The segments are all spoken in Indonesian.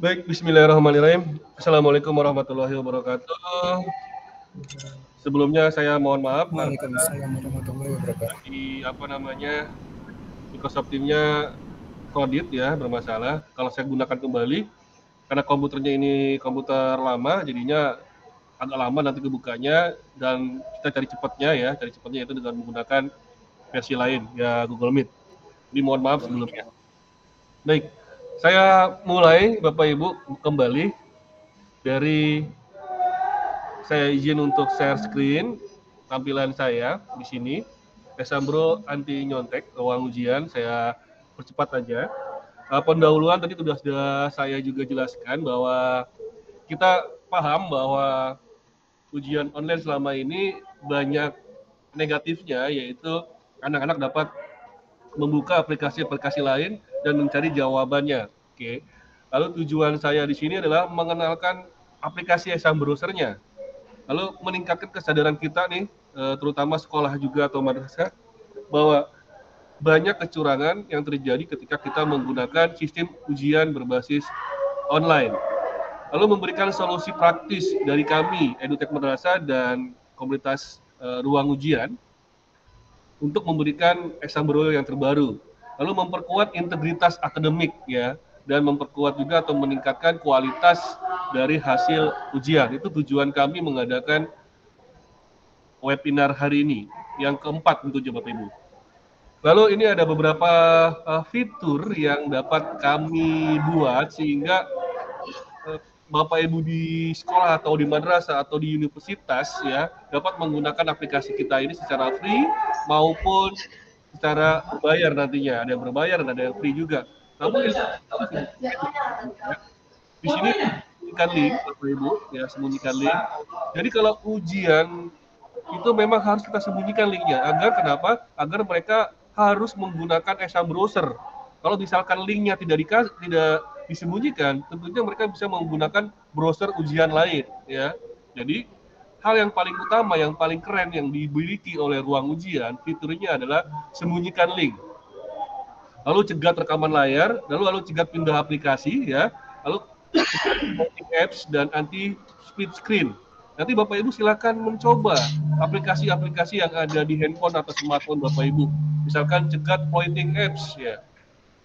Baik, bismillahirrahmanirrahim. Assalamualaikum warahmatullahi wabarakatuh. Sebelumnya saya mohon maaf karena Waalaikumsalam warahmatullahi wabarakatuh. di Microsoft Teams-nya kredit ya bermasalah. Kalau saya gunakan kembali karena komputernya ini komputer lama, jadinya agak lama nanti kebukanya dan kita cari cepatnya itu dengan menggunakan versi lain ya Google Meet. Jadi mohon maaf sebelumnya. Baik, saya mulai Bapak Ibu kembali dari saya izin untuk share screen tampilan saya di sini. Esambro anti nyontek ruang ujian, saya percepat aja. Pendahuluan tadi sudah saya juga jelaskan bahwa kita paham bahwa ujian online selama ini banyak negatifnya, yaitu anak-anak dapat membuka aplikasi-aplikasi lain dan mencari jawabannya. Oke. Lalu tujuan saya di sini adalah mengenalkan aplikasi Exam Browser-nya. Lalu meningkatkan kesadaran kita nih, terutama sekolah juga atau madrasah, bahwa banyak kecurangan yang terjadi ketika kita menggunakan sistem ujian berbasis online. Lalu memberikan solusi praktis dari kami, EduTech Madrasah dan komunitas ruang ujian untuk memberikan exam browser yang terbaru. Lalu memperkuat integritas akademik ya, dan memperkuat juga atau meningkatkan kualitas dari hasil ujian. Itu tujuan kami mengadakan webinar hari ini, yang keempat tentunya Bapak Ibu. Lalu ini ada beberapa fitur yang dapat kami buat sehingga Bapak Ibu di sekolah atau di madrasah atau di universitas ya dapat menggunakan aplikasi kita ini secara free maupun secara berbayar nantinya. Ada yang berbayar dan ada yang free juga. Namun di sini sembunyikan link Bapak Ibu ya, sembunyikan link. Jadi kalau ujian itu memang harus kita sembunyikan linknya. Agar kenapa? Agar mereka harus menggunakan exam browser. Kalau misalkan linknya tidak disembunyikan, tentunya mereka bisa menggunakan browser ujian lain, ya. Jadi hal yang paling utama, yang paling keren yang dimiliki oleh ruang ujian, fiturnya adalah sembunyikan link. Lalu cegat rekaman layar, lalu cegat pindah aplikasi, ya. Lalu apps dan anti split screen. Nanti Bapak Ibu silakan mencoba aplikasi-aplikasi yang ada di handphone atau smartphone Bapak Ibu. Misalkan cegat pointing apps ya.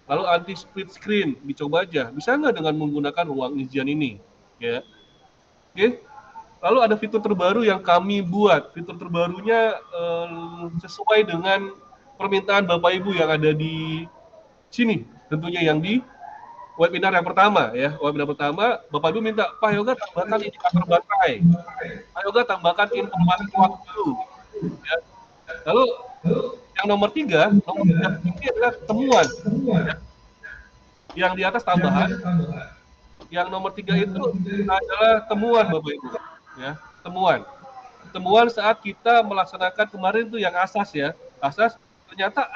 Lalu anti split screen, dicoba aja. Bisa nggak dengan menggunakan ruang ujian ini? Ya. Oke. Lalu ada fitur terbaru yang kami buat. Fitur terbarunya sesuai dengan permintaan Bapak Ibu yang ada di sini. Tentunya yang di webinar yang pertama ya. Webinar pertama, Bapak Ibu minta, Pak Yoga tambahkan indikator baterai. Pak Yoga tambahkan informasi waktu. Ya. Lalu yang nomor tiga ini adalah temuan. Ya. Yang di atas tambahan, yang nomor tiga itu adalah temuan Bapak Ibu. Ya, temuan. Temuan saat kita melaksanakan kemarin tuh yang asas ya. Asas ternyata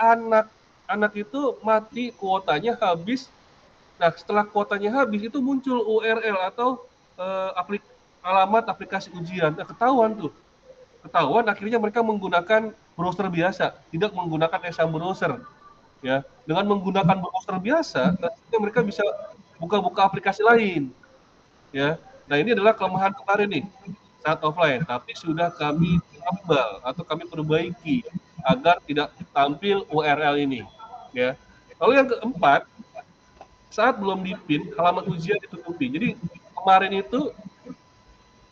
anak itu mati kuotanya habis. Nah, setelah kuotanya habis itu muncul URL atau alamat aplikasi ujian. Nah, ketahuan akhirnya mereka menggunakan browser biasa, tidak menggunakan exam browser. Ya, dengan menggunakan browser biasa, nantinya mereka bisa buka-buka aplikasi lain. Ya, nah ini adalah kelemahan kemarin nih saat offline, tapi sudah kami tambal atau kami perbaiki agar tidak tampil URL ini. Ya, lalu yang keempat, saat belum dipin halaman ujian ditutupi. Jadi kemarin itu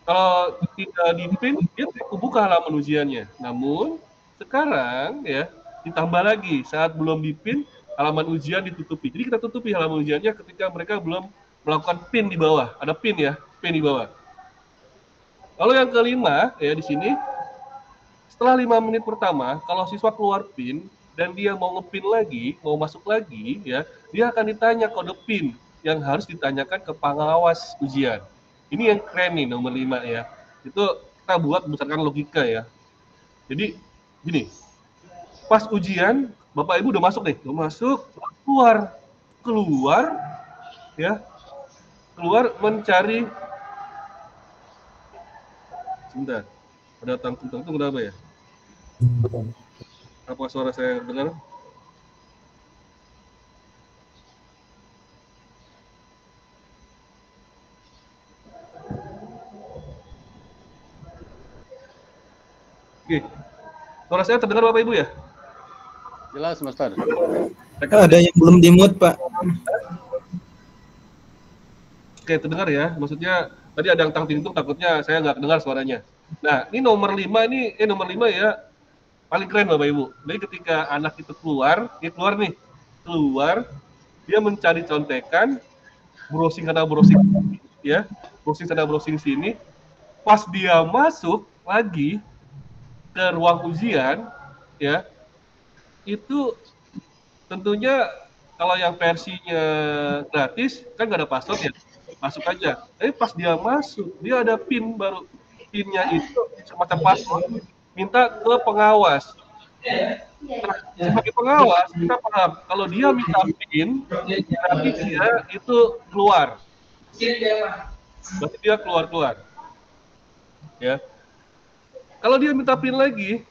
kalau tidak dipin dia buka halaman ujiannya. Namun sekarang ya ditambah lagi saat belum dipin halaman ujian ditutupi. Jadi kita tutupi halaman ujiannya ketika mereka belum melakukan pin di bawah. Ada pin ya, pin di bawah. Lalu yang kelima ya di sini setelah 5 menit pertama kalau siswa keluar pin dan dia mau ngepin lagi, mau masuk lagi ya, dia akan ditanya kode pin yang harus ditanyakan ke pengawas ujian. Ini yang keren nih nomor 5 ya. Itu kita buat berdasarkan logika ya. Jadi gini, pas ujian Bapak Ibu udah masuk nih, udah masuk, keluar ya, keluar mencari sebentar. Ada tangtung-tangtung ada apa ya? Apa suara saya dengar? Oke. Suara saya terdengar Bapak Ibu ya? Jelas, Master. Ada yang belum di-mute, Pak. Oke, terdengar ya. Maksudnya tadi ada yang tang-ting-tung, takutnya saya nggak dengar suaranya. Nah, ini nomor 5 ya, paling keren Bapak Ibu. Jadi ketika anak itu keluar, dia mencari contekan, browsing sana browsing ya, browsing sana browsing sini. Pas dia masuk lagi ke ruang ujian, ya, itu tentunya kalau yang versinya gratis kan nggak ada password ya, masuk aja. Tapi pas dia masuk, dia ada PIN baru. PIN-nya itu semacam password, minta ke pengawas. Nah, sebagai pengawas kita paham kalau dia minta PIN, berarti dia itu keluar. Berarti dia keluar. Ya. Kalau dia minta PIN lagi,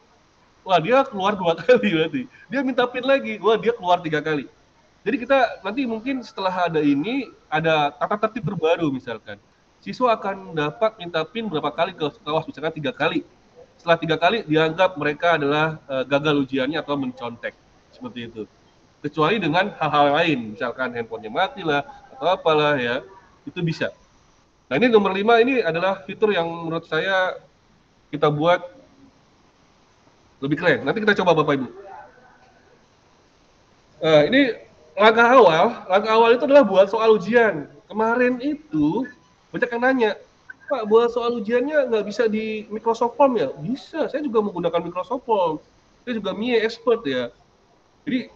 wah dia keluar 2 kali berarti. Dia minta PIN lagi, wah dia keluar 3 kali. Jadi kita nanti mungkin setelah ada ini, ada tata tertib terbaru misalkan. Siswa akan dapat minta PIN berapa kali ke pengawas, misalkan 3 kali. Setelah 3 kali dianggap mereka adalah gagal ujiannya atau mencontek. Seperti itu. Kecuali dengan hal-hal lain, misalkan handphonenya mati lah, atau apalah ya, itu bisa. Nah ini nomor 5 ini adalah fitur yang menurut saya kita buat lebih keren. Nanti kita coba Bapak Ibu. Ini langkah awal itu adalah buat soal ujian. Kemarin itu banyak yang nanya, Pak, buat soal ujiannya nggak bisa di Microsoft Form ya? Bisa, saya juga menggunakan Microsoft Form. Saya juga MIE expert ya. Jadi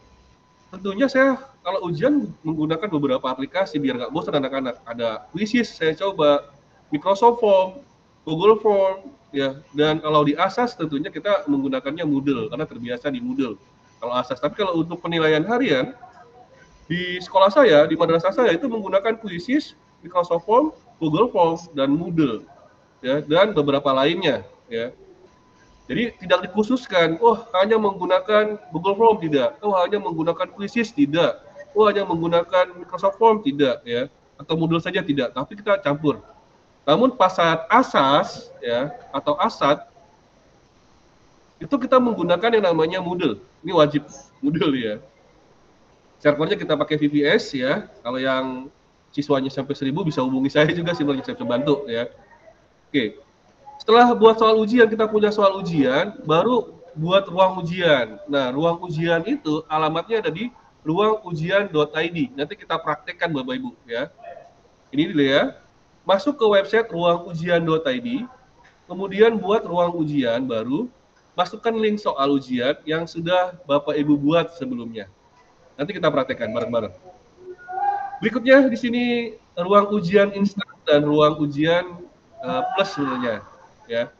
tentunya saya kalau ujian menggunakan beberapa aplikasi biar nggak bosan anak-anak. Ada Quizzes saya coba, Microsoft Form, Google Form, ya. Dan kalau di Asas tentunya kita menggunakannya Moodle karena terbiasa di Moodle. Kalau Asas, tapi kalau untuk penilaian harian di sekolah saya, di madrasah saya itu menggunakan Quizzes, Microsoft Form, Google Form, dan Moodle, ya, dan beberapa lainnya, ya. Jadi tidak dikhususkan, hanya menggunakan Google Form tidak, hanya menggunakan Quizzes tidak, hanya menggunakan Microsoft Form tidak, ya, atau Moodle saja tidak, tapi kita campur. Namun pas saat Asas, ya, atau Asat, itu kita menggunakan yang namanya Moodle. Ini wajib Moodle ya. Servernya kita pakai VPS ya. Kalau yang siswanya sampai 1000 bisa hubungi saya juga sih, saya bisa bantu ya. Oke. Setelah buat soal ujian, kita punya soal ujian, baru buat ruang ujian. Nah, ruang ujian itu alamatnya ada di ruangujian.id. Nanti kita praktekkan Bapak Ibu ya. Ini dulu ya. Masuk ke website ruangujian.id, kemudian buat ruang ujian baru, masukkan link soal ujian yang sudah Bapak Ibu buat sebelumnya. Nanti kita praktekkan bareng-bareng. Berikutnya di sini ruang ujian instan dan ruang ujian plus sebenarnya, ya.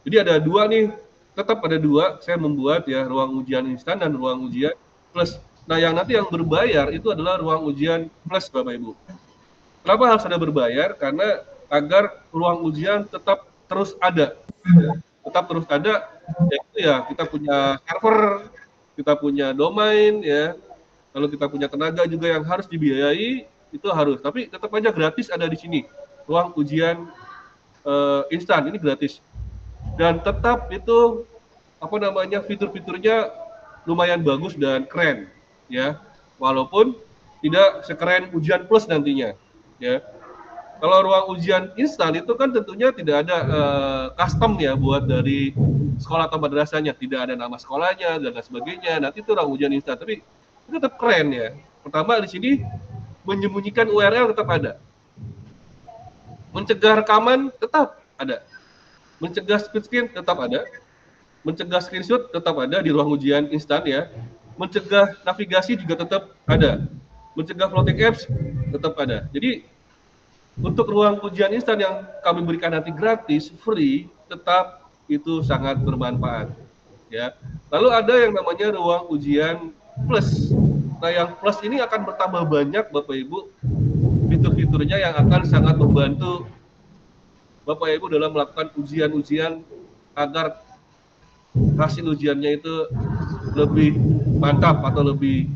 Jadi ada dua nih, tetap ada dua. Saya membuat ya ruang ujian instan dan ruang ujian plus. Nah yang nanti yang berbayar itu adalah ruang ujian plus Bapak Ibu. Kenapa harus ada berbayar? Karena agar ruang ujian tetap terus ada, tetap terus ada. Yaitu ya kita punya server, kita punya domain ya. Kalau kita punya tenaga juga yang harus dibiayai, itu harus. Tapi tetap aja gratis ada di sini. Ruang ujian instan ini gratis. Dan tetap itu fitur-fiturnya lumayan bagus dan keren ya. Walaupun tidak sekeren ujian plus nantinya ya. Kalau ruang ujian instan itu kan tentunya tidak ada custom ya buat dari sekolah atau madrasahnya, tidak ada nama sekolahnya dan lain sebagainya. Nanti itu ruang ujian instan, tapi itu tetap keren ya. Pertama di sini menyembunyikan URL tetap ada, mencegah rekaman tetap ada, mencegah split screen tetap ada, mencegah screenshot tetap ada di ruang ujian instan ya, mencegah navigasi juga tetap ada, mencegah floating apps tetap ada. Jadi untuk ruang ujian instan yang kami berikan nanti gratis, free, tetap itu sangat bermanfaat ya. Lalu ada yang namanya ruang ujian plus. Nah yang plus ini akan bertambah banyak Bapak Ibu fitur-fiturnya yang akan sangat membantu Bapak Ibu dalam melakukan ujian-ujian agar hasil ujiannya itu lebih mantap atau lebih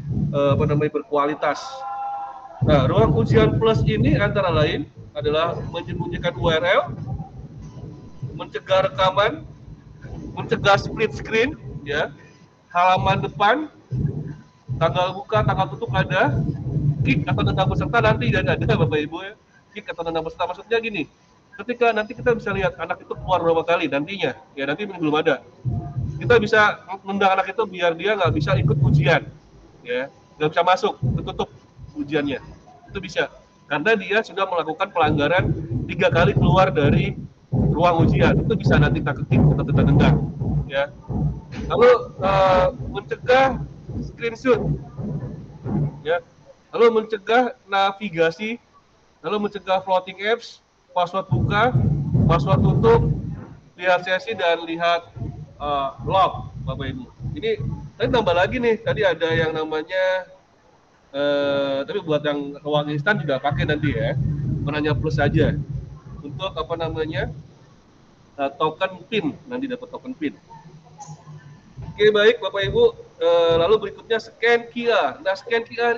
berkualitas. Nah ruang ujian plus ini antara lain adalah menyembunyikan URL, mencegah rekaman, mencegah split screen, ya. Halaman depan, tanggal buka, tanggal tutup ada, kick atau tentang peserta nanti dan ada Bapak Ibu ya. Kick atau tentang peserta maksudnya gini. Ketika nanti kita bisa lihat anak itu keluar berapa kali nantinya, ya nanti belum ada. Kita bisa mengundang anak itu biar dia nggak bisa ikut ujian, ya, nggak bisa masuk, tertutup ujiannya. Itu bisa, karena dia sudah melakukan pelanggaran 3 kali keluar dari ruang ujian. Itu bisa nanti kita ketik atau kita tendang, ya. Lalu mencegah screenshot, ya. Lalu mencegah navigasi, lalu mencegah floating apps, password buka, password tutup, lihat sesi dan lihat log, Bapak Ibu. Ini tadi tambah lagi nih, tadi ada yang namanya tapi buat yang ruang instan juga pakai nanti ya, menanya plus saja untuk apa namanya token PIN, nanti dapat token PIN. Oke, baik Bapak Ibu. Lalu berikutnya scan QR. Nah, scan QR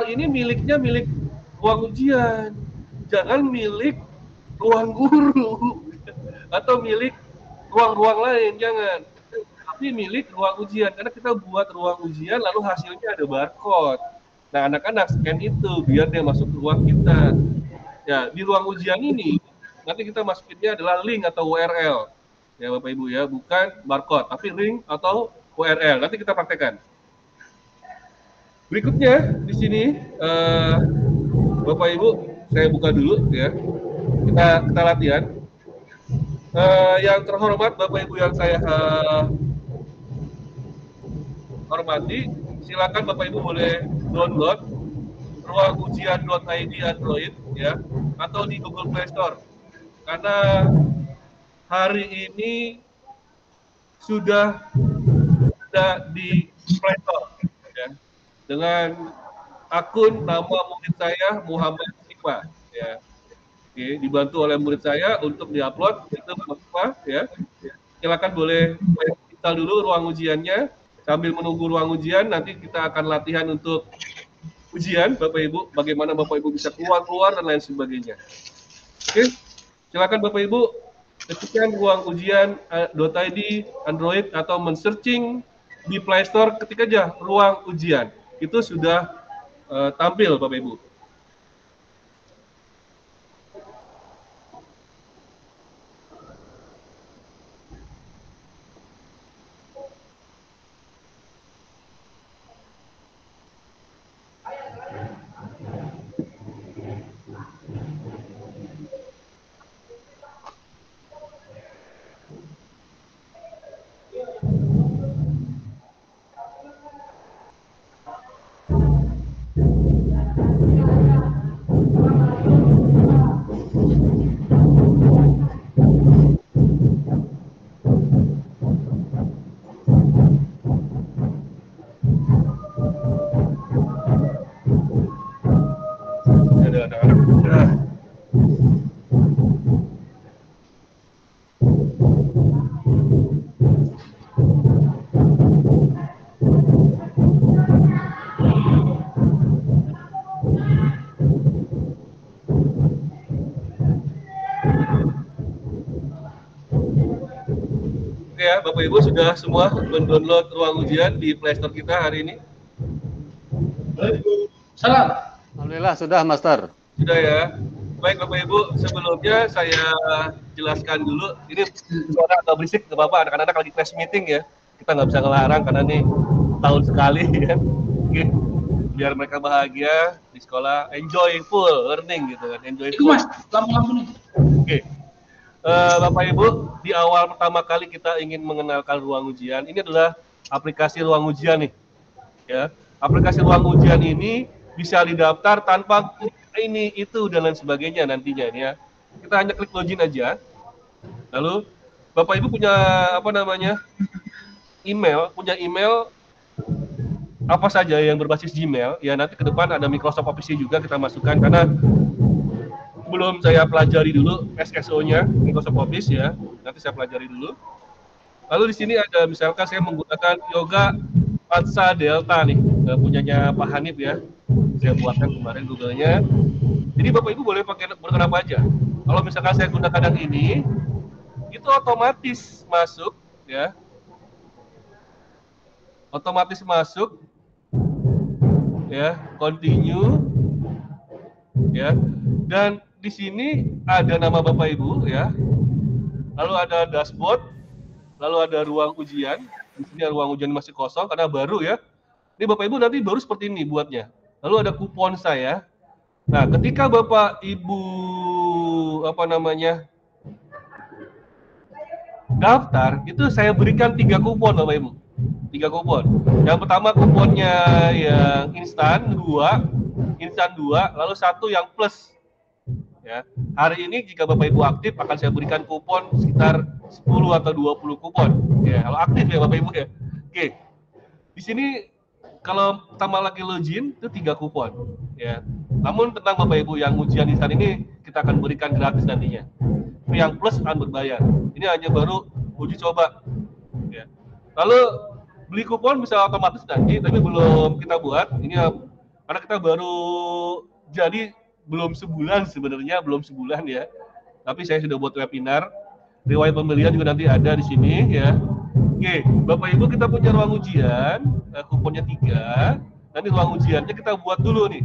ini miliknya milik ruang ujian, jangan milik ruang guru atau milik ruang-ruang lain, jangan. Tapi milik ruang ujian, karena kita buat ruang ujian lalu hasilnya ada barcode. Nah, anak-anak scan itu biar dia masuk ke ruang kita. Ya, di ruang ujian ini nanti kita masukinnya adalah link atau URL. Ya Bapak Ibu ya, bukan barcode, tapi link atau URL. Nanti kita praktekkan. Berikutnya di sini Bapak Ibu, saya buka dulu ya. Kita latihan. Yang terhormat Bapak Ibu yang saya hormati, silakan Bapak Ibu boleh download ruangujian.id Android ya, atau di Google Play Store. Karena hari ini sudah ada di Play Store ya, dengan akun nama murid saya Muhammad Sikma ya. Oke, dibantu oleh murid saya untuk diupload itu Bapak ya. Silakan boleh install dulu ruang ujiannya. Sambil menunggu ruang ujian, nanti kita akan latihan untuk ujian Bapak Ibu, bagaimana Bapak Ibu bisa keluar dan lain sebagainya. Oke, silakan Bapak Ibu ketikkan ruang ujian.id Android atau men-searching di Play Store, ketik aja ruang ujian. Itu sudah tampil Bapak Ibu. Oke ya, Bapak Ibu sudah semua mendownload ruang ujian di Play Store kita hari ini? Salam. Alhamdulillah sudah, Master. Sudah ya. Baik Bapak Ibu, sebelumnya saya jelaskan dulu. Ini suara agak berisik, nggak apa-apa. Anak-anak lagi class meeting ya. Kita nggak bisa ngelarang karena ini tahun sekali ya. Oke. Biar mereka bahagia di sekolah, enjoy full learning gitu kan. Enjoy full. Mas, lampu-lampu nih. Oke. Bapak Ibu, di awal pertama kali kita ingin mengenalkan ruang ujian, ini adalah aplikasi ruang ujian nih. Ya, aplikasi ruang ujian ini bisa didaftar tanpa ini, itu, dan lain sebagainya nantinya ya. Kita hanya klik login aja. Lalu Bapak Ibu punya apa namanya? punya email apa saja yang berbasis Gmail, ya nanti ke depan ada Microsoft Office juga kita masukkan, karena belum saya pelajari dulu SSO-nya Microsoft Office ya. Nanti saya pelajari dulu. Lalu di sini ada misalkan saya menggunakan Yoga Patsa Delta nih, punyanya Pak Hanif ya. Saya buatkan kemarin Google-nya. Jadi Bapak Ibu boleh pakai program apa aja. Kalau misalkan saya gunakan yang ini, itu otomatis masuk, ya. Otomatis masuk, ya, continue, ya. Dan di sini ada nama Bapak Ibu, ya. Lalu ada dashboard, lalu ada ruang ujian. Di sini ruang ujian masih kosong karena baru, ya. Ini Bapak Ibu nanti baru seperti ini buatnya. Lalu ada kupon saya. Nah, ketika Bapak Ibu daftar, itu saya berikan 3 kupon Bapak Ibu. 3 kupon. Yang pertama kuponnya yang instan 2, lalu 1 yang plus. Ya. Hari ini jika Bapak Ibu aktif akan saya berikan kupon sekitar 10 atau 20 kupon. Ya, kalau aktif ya Bapak Ibu ya. Oke. Di sini kalau pertama lagi login itu 3 kupon, ya. Namun tentang Bapak Ibu yang ujian instan ini kita akan berikan gratis nantinya. Yang plus akan berbayar. Ini hanya baru uji coba, ya. Lalu beli kupon bisa otomatis nanti, tapi belum kita buat. Ini karena kita baru jadi belum sebulan sebenarnya, belum sebulan ya. Tapi saya sudah buat webinar. Riwayat pembelian juga nanti ada di sini, ya. Oke, Bapak Ibu kita punya ruang ujian, kuponnya 3. Nanti ruang ujiannya kita buat dulu nih.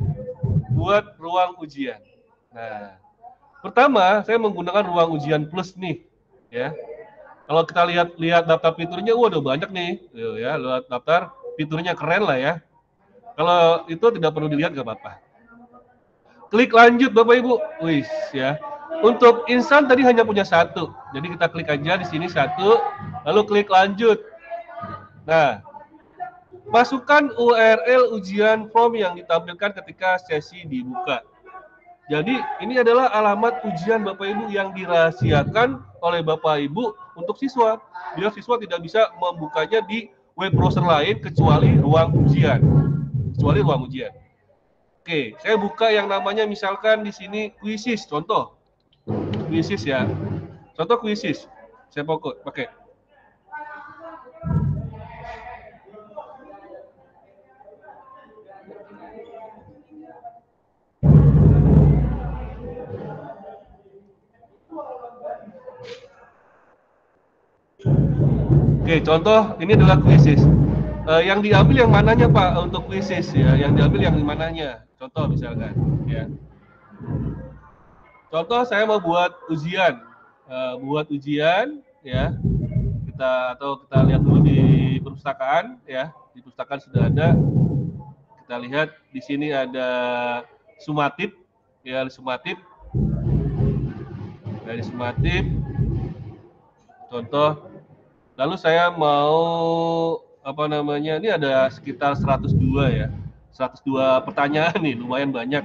Buat ruang ujian. Nah, pertama saya menggunakan ruang ujian plus nih, ya. Kalau kita lihat daftar fiturnya, waduh banyak nih, ya. Lihat daftar fiturnya keren lah ya. Kalau itu tidak perlu dilihat nggak apa-apa. Klik lanjut Bapak Ibu, wis ya. Untuk instan tadi hanya punya 1, jadi kita klik aja di sini 1, lalu klik lanjut. Nah, masukkan URL ujian form yang ditampilkan ketika sesi dibuka. Jadi ini adalah alamat ujian Bapak Ibu yang dirahasiakan oleh Bapak Ibu untuk siswa. Biar siswa tidak bisa membukanya di web browser lain kecuali ruang ujian. Oke, saya buka yang namanya misalkan di sini Quizzes, contoh. Quizzes ya. Contoh Quizzes. Saya pakai. Oke, contoh ini adalah Quizzes. Yang diambil yang mananya Pak untuk Quizzes ya? Yang diambil yang mananya? Contoh misalkan, ya. Contoh saya mau buat ujian, ya. Kita lihat dulu di perpustakaan, ya. Di perpustakaan sudah ada. Kita lihat di sini ada Sumatip, ya, Sumatip. Dari Sumatip. Contoh. Lalu saya mau ini ada sekitar 102 ya. 102 pertanyaan nih, lumayan banyak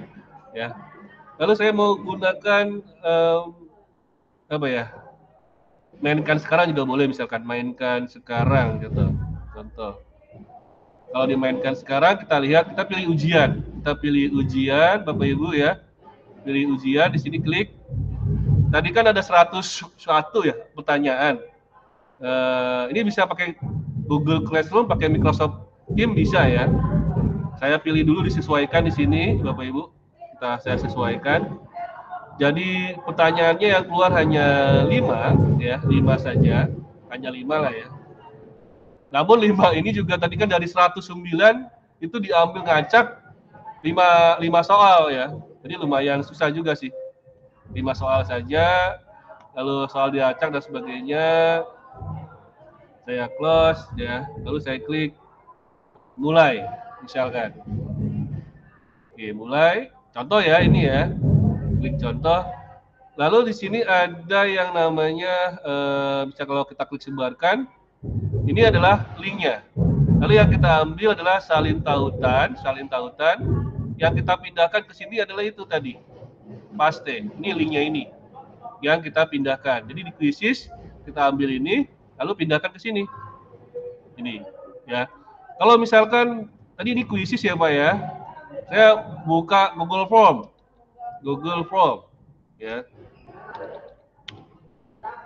ya. Lalu saya mau gunakan mainkan sekarang juga boleh, misalkan mainkan sekarang gitu. Contoh. Kalau dimainkan sekarang kita lihat, kita pilih ujian. Kita pilih ujian Bapak Ibu ya. Pilih ujian, di sini klik. Tadi kan ada 101 ya pertanyaan. Ini bisa pakai Google Classroom, pakai Microsoft Teams bisa ya. Saya pilih dulu disesuaikan di sini, Bapak Ibu. Saya sesuaikan. Jadi pertanyaannya yang keluar hanya 5, ya, 5 saja, hanya 5 lah ya. Namun 5 ini juga tadi kan dari 109 itu diambil ngacak 5 soal ya. Jadi lumayan susah juga sih. 5 soal saja, lalu soal diacak dan sebagainya. Saya close ya, lalu saya klik mulai misalkan. Oke, mulai. Contoh ya ini ya. Klik contoh. Lalu di sini ada yang namanya bisa kalau kita klik sebarkan. Ini adalah linknya. Lalu yang kita ambil adalah salin tautan. Yang kita pindahkan ke sini adalah itu tadi. Paste. Ini linknya ini. Yang kita pindahkan. Jadi di Quizzes kita ambil ini, lalu pindahkan ke sini. Ini, ya. Kalau misalkan tadi ini Quizzes ya Pak ya. Saya buka Google Form, ya.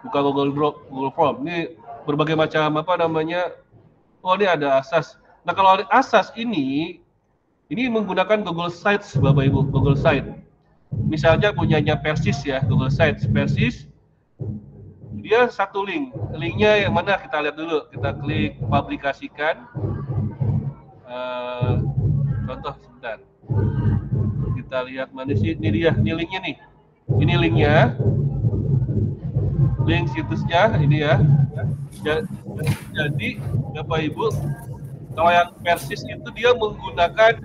Buka Google Form. Ini berbagai macam Oh, ini ada Asas. Nah, kalau Asas ini menggunakan Google Sites Bapak Ibu, Google Sites. Misalnya punyanya Persis ya, Google Sites Persis. dia satu link. Linknya yang mana kita lihat dulu. Kita klik publikasikan. Contoh sebentar. Kita lihat mana sih? Ini dia, ini linknya nih. Ini linknya. Link situsnya ini ya. Jadi Bapak Ibu, kalau yang Persis itu dia menggunakan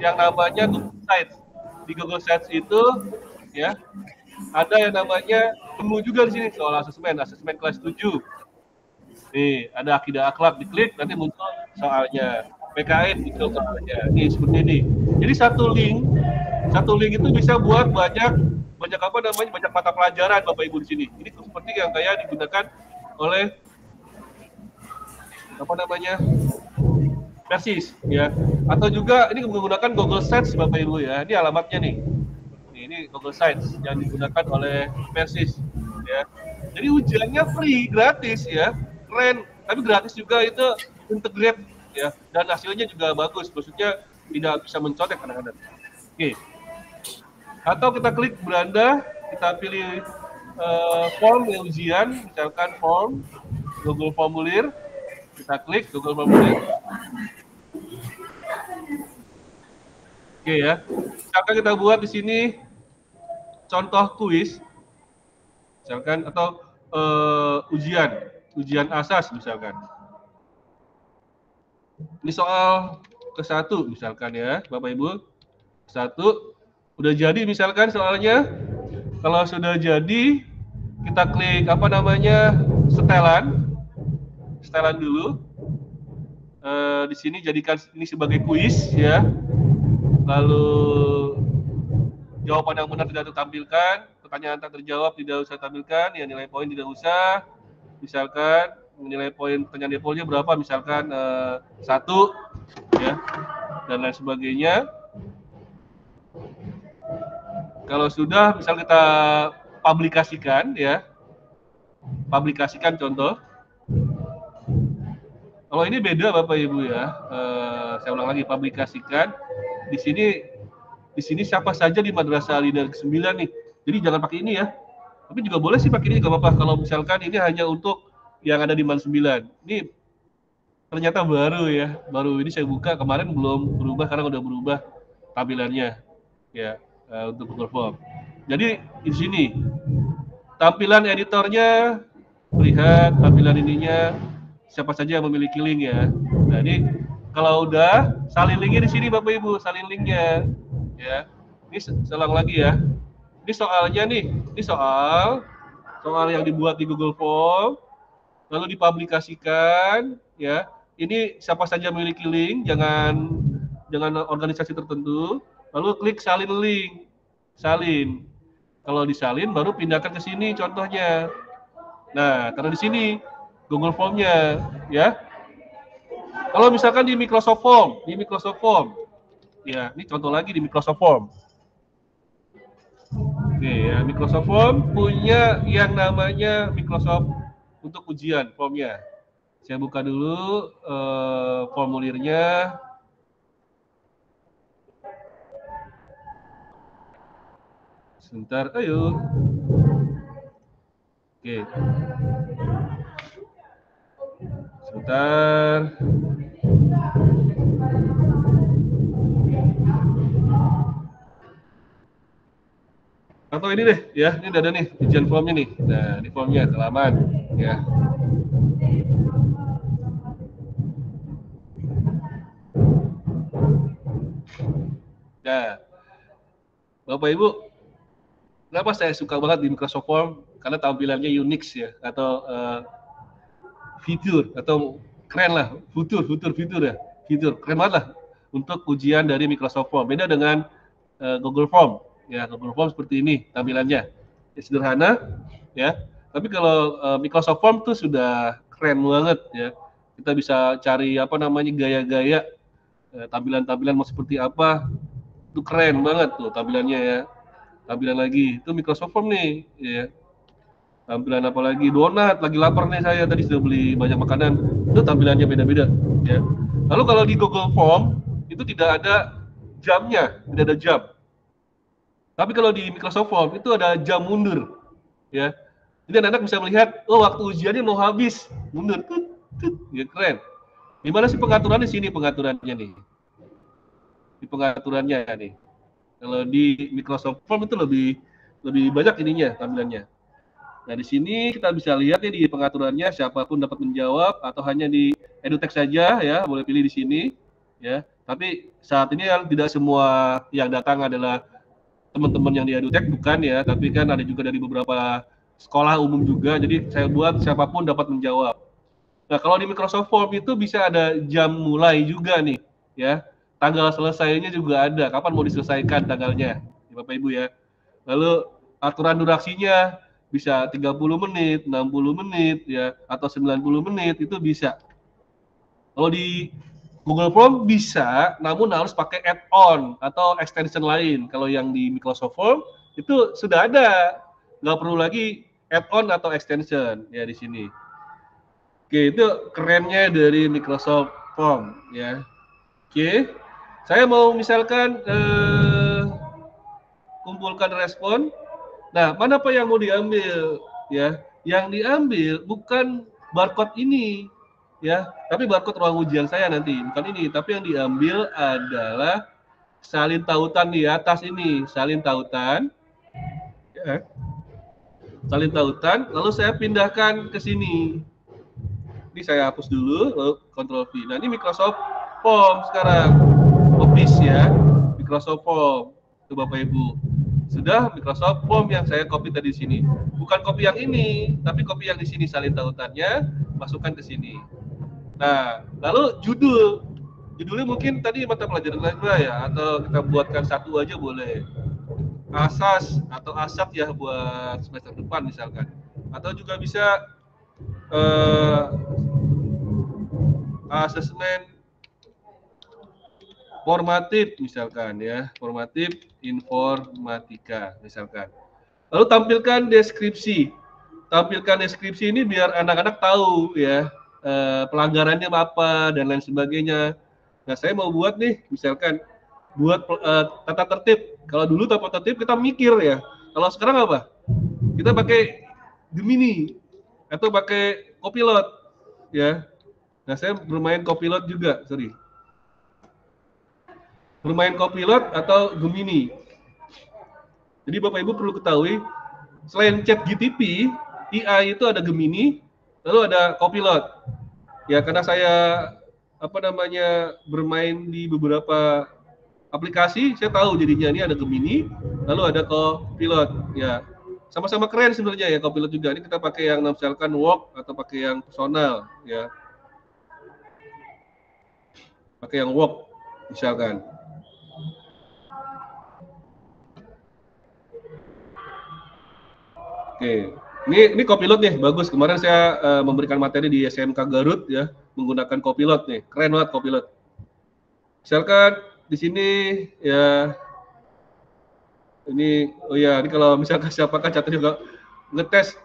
yang namanya Google Sites. Di Google Sites itu ya ada yang namanya menu juga di sini soal asesmen kelas 7. Nih, ada akidah akhlak, diklik nanti muncul soalnya. PKN muncul soalnya. Nih seperti ini. Jadi satu link itu bisa buat banyak mata pelajaran Bapak Ibu di sini. Ini seperti yang kayak digunakan oleh Persis ya. Atau juga ini menggunakan Google Sites Bapak Ibu ya. Ini alamatnya nih. Ini Google Sites yang digunakan oleh Persis ya. Jadi ujiannya free, gratis ya. Keren, tapi gratis juga itu integrate ya, dan hasilnya juga bagus. Maksudnya tidak bisa mencontek kadang-kadang. Oke. Atau kita klik beranda, kita pilih form ujian, misalkan form Google Formulir. Kita klik Google Formulir. Oke ya. Misalkan kita buat di sini contoh kuis, misalkan atau ujian asas misalkan. Ini soal ke-1 misalkan ya, Bapak Ibu. ke-1 udah jadi misalkan soalnya. Kalau sudah jadi, kita klik setelan dulu. Di sini jadikan ini sebagai kuis ya. Lalu jawaban yang benar tidak tertampilkan, pertanyaan tak terjawab tidak usah tampilkan, ya nilai poin tidak usah. Misalkan nilai poin pertanyaan defaultnya berapa, misalkan 1 ya, dan lain sebagainya. Kalau sudah, misal kita publikasikan ya, contoh. Kalau ini beda Bapak Ibu ya, saya ulang lagi, publikasikan. Di sini siapa saja di Madrasah Al-Hidayah ke-9 nih. Jadi jangan pakai ini ya. Tapi juga boleh sih pakai ini, nggak apa-apa. Kalau misalkan ini hanya untuk yang ada di MAN 9. Ini ternyata baru ya. Baru ini saya buka, kemarin belum berubah, sekarang udah berubah tampilannya ya, untuk Google Form. Jadi di sini tampilan editornya, lihat tampilan ininya, siapa saja yang memiliki link ya. Nah ini kalau udah salin linknya di sini Bapak Ibu, salin linknya ya. Ini selang lagi ya. Ini soalnya nih, ini soal yang dibuat di Google Form, lalu dipublikasikan ya. Ini siapa saja memiliki link, jangan organisasi tertentu. Lalu klik salin link, salin. Kalau disalin baru pindahkan ke sini contohnya. Nah, taruh di sini Google Form-nya ya. Kalau misalkan di Microsoft Form, ya, ini contoh lagi di Microsoft Form. Oke ya, Microsoft Form punya yang namanya Microsoft untuk ujian formnya. Saya buka dulu formulirnya. Sebentar, ayo. Oke. Sebentar. Atau ini deh, ya, ini udah ada nih, ujian formnya nih. Nah, ini formnya, halaman, ya. Nah, Bapak Ibu, kenapa saya suka banget di Microsoft Form? Karena tampilannya unik ya, atau fitur, atau keren lah, fitur ya, fitur keren banget lah untuk ujian dari Microsoft Form. Beda dengan Google Form, ya. Google Form seperti ini tampilannya, ya, sederhana, ya. Tapi kalau Microsoft Form tuh sudah keren banget ya. Kita bisa cari gaya-gaya tampilan-tampilan mau seperti apa. Itu keren banget tuh tampilannya ya. Tampilan lagi itu Microsoft Form nih ya. Tampilan apa lagi, donat, lagi lapar nih saya, tadi sudah beli banyak makanan. Itu tampilannya beda-beda ya. Lalu kalau di Google Form itu tidak ada jamnya, tidak ada jam. Tapi kalau di Microsoft Form itu ada jam mundur ya. Jadi anak-anak bisa melihat, oh waktu ujiannya mau habis, mundur, ya keren. Gimana sih pengaturan di sini pengaturannya nih? Di pengaturannya nih. Kalau di Microsoft Form itu lebih banyak ininya tampilannya. Nah di sini kita bisa lihat nih di pengaturannya siapapun dapat menjawab atau hanya di EduText saja ya, boleh pilih di sini ya. Tapi saat ini yang tidak semua yang datang adalah teman-teman yang di EduTech bukan ya, tapi kan ada juga dari beberapa sekolah umum juga. Jadi saya buat siapapun dapat menjawab. Nah, kalau di Microsoft Form itu bisa ada jam mulai juga nih, ya. Tanggal selesainya juga ada, kapan mau diselesaikan tanggalnya, ya, Bapak Ibu ya. Lalu aturan durasinya bisa 30 menit, 60 menit ya, atau 90 menit itu bisa. Kalau di Google Form bisa, namun harus pakai add-on atau extension lain. Kalau yang di Microsoft Form itu sudah ada, nggak perlu lagi add-on atau extension ya di sini. Oke, itu kerennya dari Microsoft Form ya. Oke, saya mau misalkan kumpulkan respon. Nah, mana Pak yang mau diambil ya? Yang diambil bukan barcode ini ya, tapi barcode ruang ujian saya nanti, bukan ini, tapi yang diambil adalah salin tautan di atas ini, salin tautan ya. Salin tautan, lalu saya pindahkan ke sini. Ini saya hapus dulu, lalu Ctrl V. Nah, ini Microsoft Form sekarang. Office ya, Microsoft Form. Itu Bapak Ibu. Sudah Microsoft Form yang saya copy tadi di sini. Bukan copy yang ini, tapi copy yang di sini salin tautannya, masukkan ke sini. Nah, lalu judul. Judulnya mungkin tadi mata pelajaran lain ya, atau kita buatkan satu aja boleh. Asas atau asap ya buat semester depan misalkan. Atau juga bisa asesmen formatif misalkan ya, formatif informatika misalkan. Lalu tampilkan deskripsi. Tampilkan deskripsi ini biar anak-anak tahu ya pelanggarannya apa dan lain sebagainya. Nah, saya mau buat nih misalkan buat tata tertib. Kalau dulu tata tertib kita mikir ya. Kalau sekarang apa? Kita pakai Gemini atau pakai Copilot ya. Nah, saya bermain Copilot juga, sorry. Bermain Copilot atau Gemini. Jadi Bapak Ibu perlu ketahui, selain ChatGPT, AI itu ada Gemini, lalu ada Copilot. Ya, karena saya bermain di beberapa aplikasi, saya tahu jadinya ini ada Gemini, lalu ada Copilot. Ya, sama-sama keren sebenarnya ya Copilot juga. Ini kita pakai yang misalkan Work atau pakai yang personal ya. Pakai yang Work misalkan. Oke, ini Copilot nih, bagus. Kemarin saya memberikan materi di SMK Garut ya, menggunakan Copilot nih, keren banget Copilot. Misalkan di sini ya, ini ini kalau misalkan siapakah catur yoga ngetes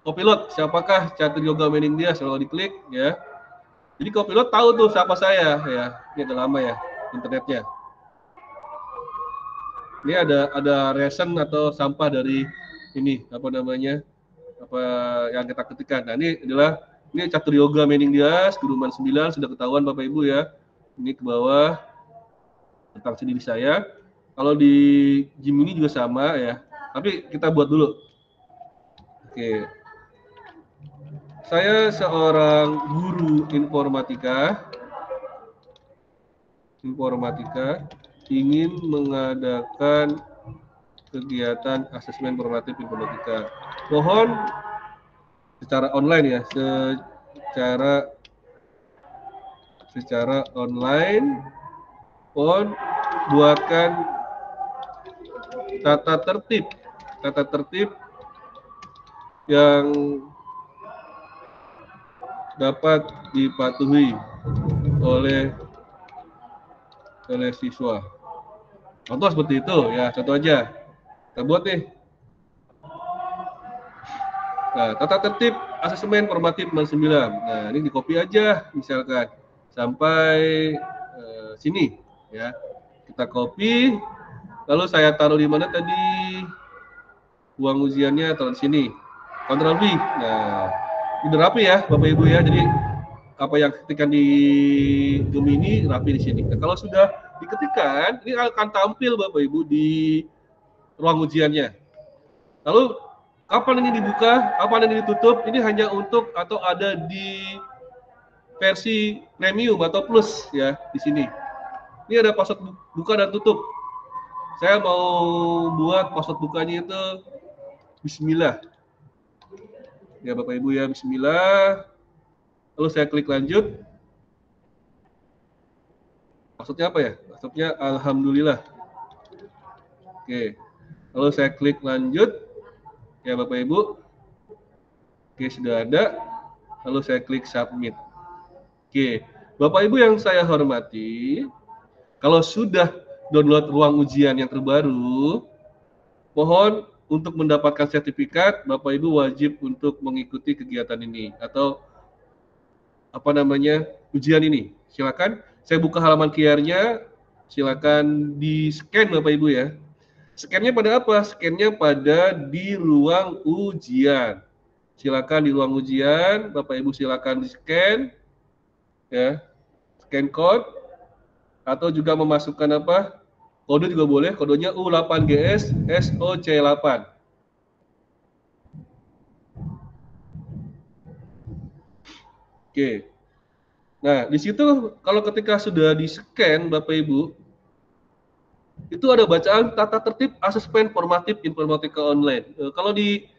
Copilot, siapakah catur yoga meaning dia, selalu diklik ya. Jadi Copilot tahu tuh siapa saya ya, ini udah lama ya internetnya. Ini ada reason atau sampah dari ini apa yang kita ketikkan. Nah, ini catur yoga meaning dia, Guruman 9 sudah ketahuan Bapak Ibu ya. Ini ke bawah tentang diri saya. Kalau di Gemini juga sama ya. Tapi kita buat dulu. Oke. Saya seorang guru informatika ingin mengadakan kegiatan asesmen formatif informatika. Mohon secara online ya, secara online, mohon buatkan tata tertib yang dapat dipatuhi oleh siswa. Contoh seperti itu ya, contoh aja. Kita buat nih. Nah, tata tertib asesmen formatif 9. Nah, ini di copy aja misalkan sampai sini ya. Kita copy, lalu saya taruh di mana tadi? Uang ujiannya taruh di sini. Ctrl V. Nah, udah rapi ya Bapak Ibu ya. Jadi apa yang ketikkan di Gemini rapi di sini. Nah, kalau sudah diketikkan, ini akan tampil Bapak Ibu di ruang ujiannya. Lalu kapan ini dibuka, kapan ini ditutup, ini hanya untuk atau ada di versi premium atau plus ya di sini. Ini ada password buka dan tutup. Saya mau buat password bukanya itu Bismillah. Ya Bapak Ibu ya, Bismillah. Lalu saya klik lanjut. Maksudnya apa ya? Maksudnya Alhamdulillah. Oke. Lalu saya klik lanjut. Ya Bapak Ibu. Oke, sudah ada. Lalu saya klik submit. Oke. Bapak Ibu yang saya hormati, kalau sudah download ruang ujian yang terbaru, mohon untuk mendapatkan sertifikat, Bapak Ibu wajib untuk mengikuti kegiatan ini atau apa namanya ujian ini. Silakan, saya buka halaman QR-nya, silakan di scan Bapak Ibu ya. Scan-nya pada apa? Scan-nya pada di ruang ujian. Silakan di ruang ujian, Bapak Ibu silakan di scan, ya, scan code, atau juga memasukkan apa? Kode juga boleh, kodenya U8GS SOC8. Oke. Nah, di situ kalau ketika sudah di-scan Bapak Ibu, itu ada bacaan tata tertib asesmen formatif informatika online. Kalau di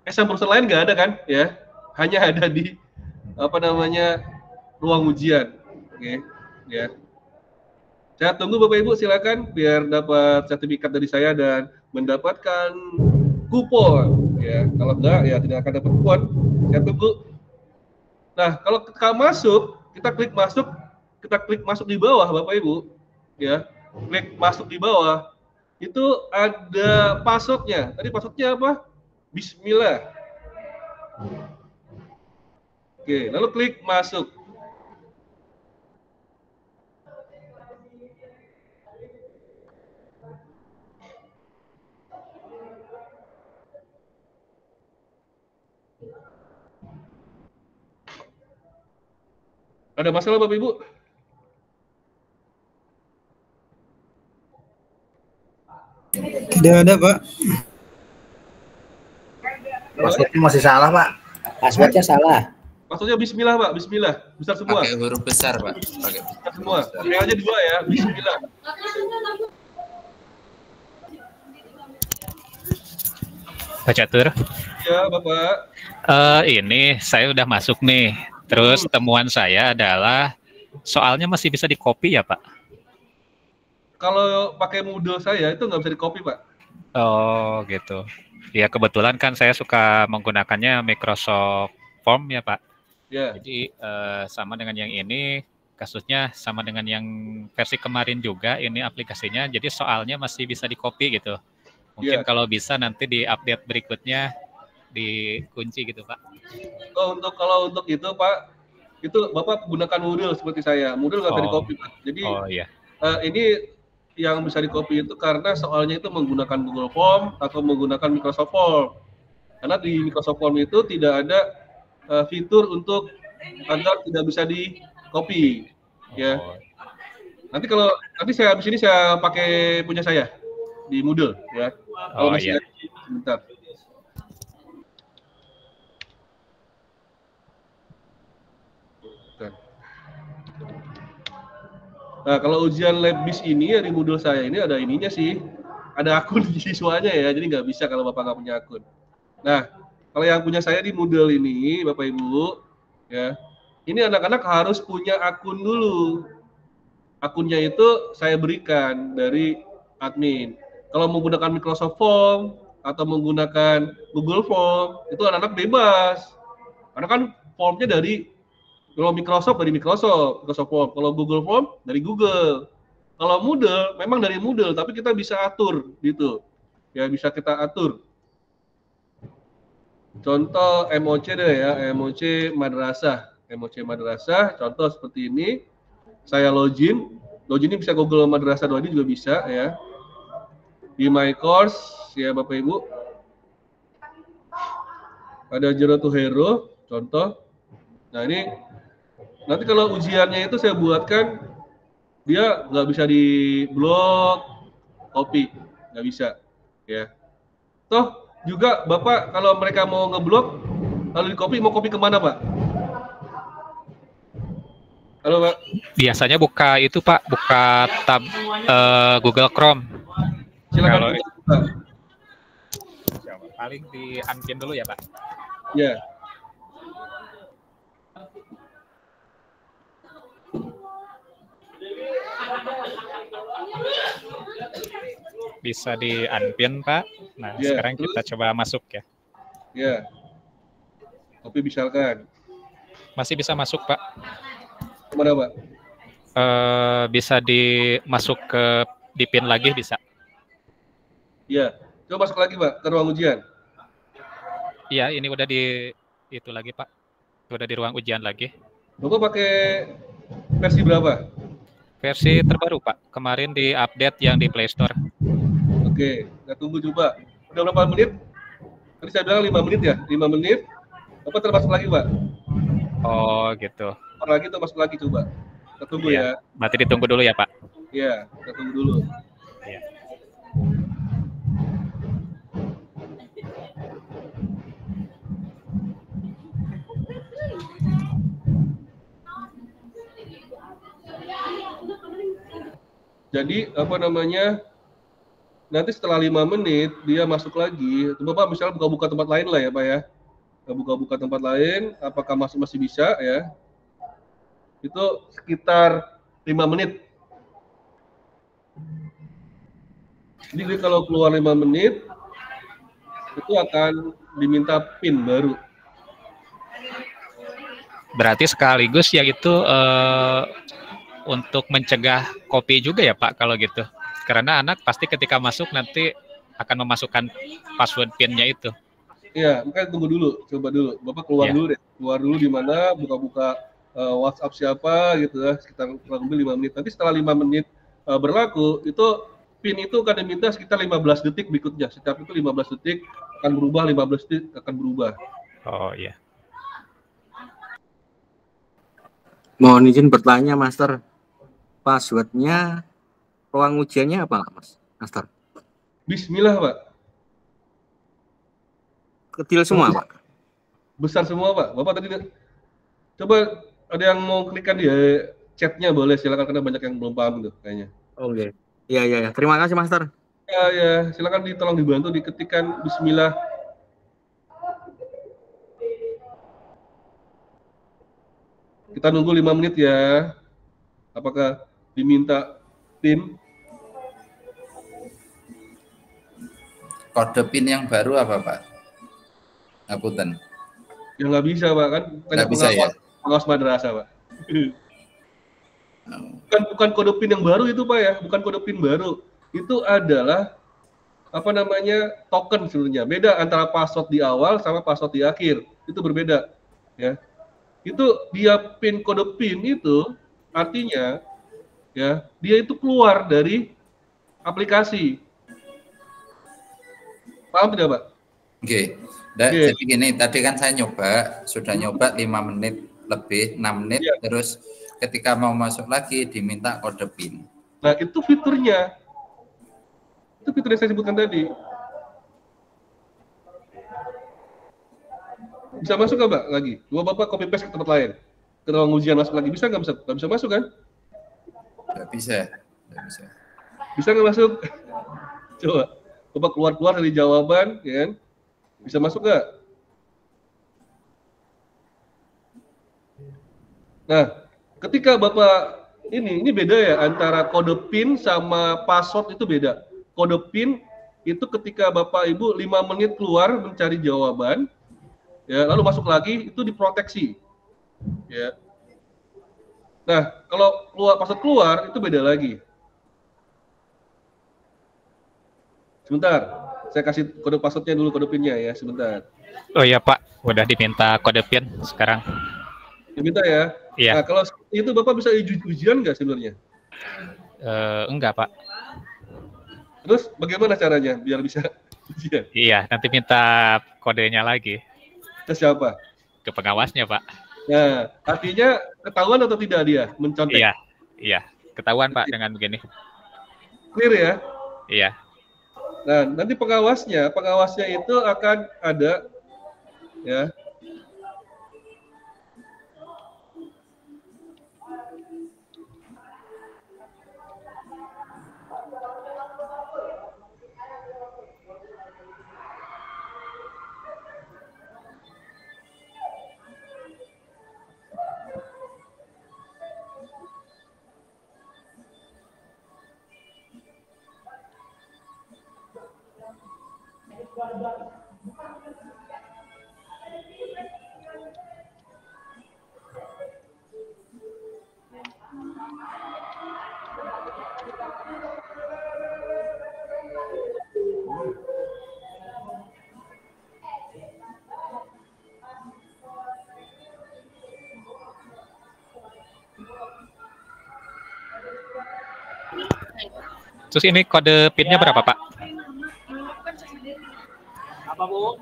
exam browser lain nggak ada kan, ya? Hanya ada di apa namanya ruang ujian. Oke, ya. Saya tunggu Bapak Ibu, silakan biar dapat sertifikat dari saya dan mendapatkan kupon. Ya, kalau enggak ya tidak akan dapat kupon. Saya tunggu. Nah, kalau kita masuk, kita klik masuk di bawah Bapak Ibu, ya. Klik masuk di bawah. Itu ada passwordnya. Tadi passwordnya apa? Bismillah. Oke, lalu klik masuk. Ada masalah Bapak Ibu? Tidak ada, Pak. Passwordnya masih salah, Pak. Passwordnya salah. Passwordnya Bismillah Pak, Bismillah. Besar semua. Pakai huruf besar Pak. Pakai besar semua. Pakai aja dua ya, Bismillah. Pak Catur. Ya Bapak. Ini saya udah masuk nih. Terus temuan saya adalah soalnya masih bisa di-copy ya Pak? Kalau pakai Moodle saya itu nggak bisa di-copy Pak. Oh gitu. Ya kebetulan kan saya suka menggunakannya Microsoft Form ya Pak. Ya. Jadi sama dengan yang ini, kasusnya sama dengan yang versi kemarin juga, ini aplikasinya. Jadi soalnya masih bisa di-copy gitu. Mungkin kalau bisa nanti di update berikutnya dikunci gitu Pak. Oh, kalau untuk itu Pak, itu Bapak gunakan Moodle seperti saya. Moodle nggak bisa di-copy Pak. Jadi ini yang bisa di-copy itu karena soalnya itu menggunakan Google Form atau menggunakan Microsoft Form. Karena di Microsoft Form itu tidak ada fitur untuk agar tidak bisa di-copy. Ya. Nanti saya habis ini saya pakai punya saya di Moodle ya. Kalau masih sebentar. Nah, kalau ujian LabBIS ini ya di Moodle saya ini ada ininya sih, ada akun siswanya ya, jadi nggak bisa kalau Bapak nggak punya akun. Nah, kalau yang punya saya di Moodle ini, Bapak Ibu, ya, ini anak-anak harus punya akun dulu. Akunnya itu saya berikan dari admin. Kalau menggunakan Microsoft Form atau menggunakan Google Form, itu anak-anak bebas. Karena kan formnya dari kalau Microsoft dari Microsoft Form. Kalau Google Form dari Google. Kalau Moodle memang dari Moodle, tapi kita bisa atur gitu. Ya bisa kita atur. Contoh MOC deh ya, MOC Madrasah. MOC Madrasah, contoh seperti ini. Saya login ini bisa Google Madrasah 2D juga bisa ya. Di My Course ya Bapak Ibu. Ada Zero to Hero, contoh. Nah ini nanti kalau ujiannya itu saya buatkan dia nggak bisa di blok copy, nggak bisa, ya. Toh juga Bapak kalau mereka mau ngeblok lalu di copy, mau copy kemana Pak? Halo Pak. Biasanya buka itu Pak, buka tab Google Chrome. Silakan Kalau buka. paling di unpin dulu ya Pak. Ya. Bisa di unpin Pak. Nah Ya, sekarang kita coba masuk ya. Ya. Copy misalkan. Masih bisa masuk Pak. Kemana Pak? Bisa dimasuk ke di pin lagi bisa. Iya. Coba masuk lagi Pak ke ruang ujian. Iya, ini udah di itu lagi Pak. Udah di ruang ujian lagi. Bapak pakai versi berapa? Versi terbaru Pak. Kemarin di update yang di Play Store. Oke, kita tunggu coba. Udah berapa menit? Tadi saya bilang 5 menit ya? 5 menit. Bapak termasuk lagi Pak? Oh gitu. Lagi tuh masuk lagi coba. Kita tunggu ya. Berarti ditunggu dulu ya Pak. Iya, kita tunggu dulu. Iya. Jadi apa namanya? Nanti setelah 5 menit dia masuk lagi. Bapak misalnya buka-buka tempat lain lah ya Pak ya. Buka-buka tempat lain, apakah masih bisa ya? Itu sekitar 5 menit. Jadi kalau keluar 5 menit itu akan diminta PIN baru. Berarti sekaligus ya itu untuk mencegah copy juga ya Pak kalau gitu. Karena anak pasti ketika masuk nanti akan memasukkan password PIN-nya itu. Iya, makanya tunggu dulu, coba dulu. Bapak keluar dulu deh. Keluar dulu di mana, buka-buka WhatsApp siapa gitu ya, sekitar kurang lebih 5 menit. Nanti setelah 5 menit berlaku, itu PIN itu akan diminta sekitar 15 detik berikutnya. Setiap itu 15 detik akan berubah, 15 detik akan berubah. Oh iya. Mohon izin bertanya, Master. Passwordnya ruang ujiannya apa, Mas? Master? Bismillah, Pak. Kecil semua, Pak? Besar semua, Pak. Bapak tadi coba ada yang mau klikkan di chatnya boleh, silakan karena banyak yang belum paham tuh kayaknya. Oke. Iya. Terima kasih, Master. Ya, silakan tolong dibantu diketikkan Bismillah. Kita nunggu 5 menit ya. Apakah diminta PIN? Kode PIN yang baru apa Pak? Ngapunten. Ya nggak bisa Pak, kan Nggak bisa ya? Pengawas madrasah Pak. Bukan kode PIN yang baru itu Pak ya, bukan kode PIN baru. Itu adalah apa namanya token sebenarnya. Beda antara password di awal sama password di akhir. Itu berbeda ya. Itu dia PIN, kode PIN itu artinya ya dia itu keluar dari aplikasi. Paham tidak Pak? Oke. Jadi gini, tadi kan saya sudah nyoba 5 menit lebih, 6 menit, terus ketika mau masuk lagi diminta kode PIN. Nah itu fiturnya. Itu fitur yang saya sebutkan tadi. Bisa masuk nggak Pak lagi? Coba Bapak copy paste ke tempat lain. Ke ruang ujian masuk lagi. Bisa nggak? Nggak bisa masuk kan? Nggak bisa. Bisa nggak masuk? Coba. Bapak keluar dari jawaban, ya kan? Bisa masuk nggak? Nah, ketika Bapak ini beda ya antara kode PIN sama password itu beda. Kode PIN itu ketika Bapak Ibu 5 menit keluar mencari jawaban, ya lalu masuk lagi itu diproteksi, ya. Nah, kalau password keluar itu beda lagi. Sebentar, saya kasih kode passwordnya dulu, kode PIN-nya ya, sebentar. Oh iya Pak, udah diminta kode PIN sekarang. Diminta ya? Iya. Nah, kalau itu Bapak bisa ujian nggak sebenarnya? Enggak Pak. Terus bagaimana caranya biar bisa ujian? Iya, nanti minta kodenya lagi. Ke siapa? Ke pengawasnya, Pak. Nah, artinya ketahuan atau tidak dia mencontek? Iya, ketahuan Pak dengan begini. Clear ya? Iya. Nah, nanti pengawasnya itu akan ada, ya. Terus ini kode PIN-nya berapa, Pak? Apa, Bu?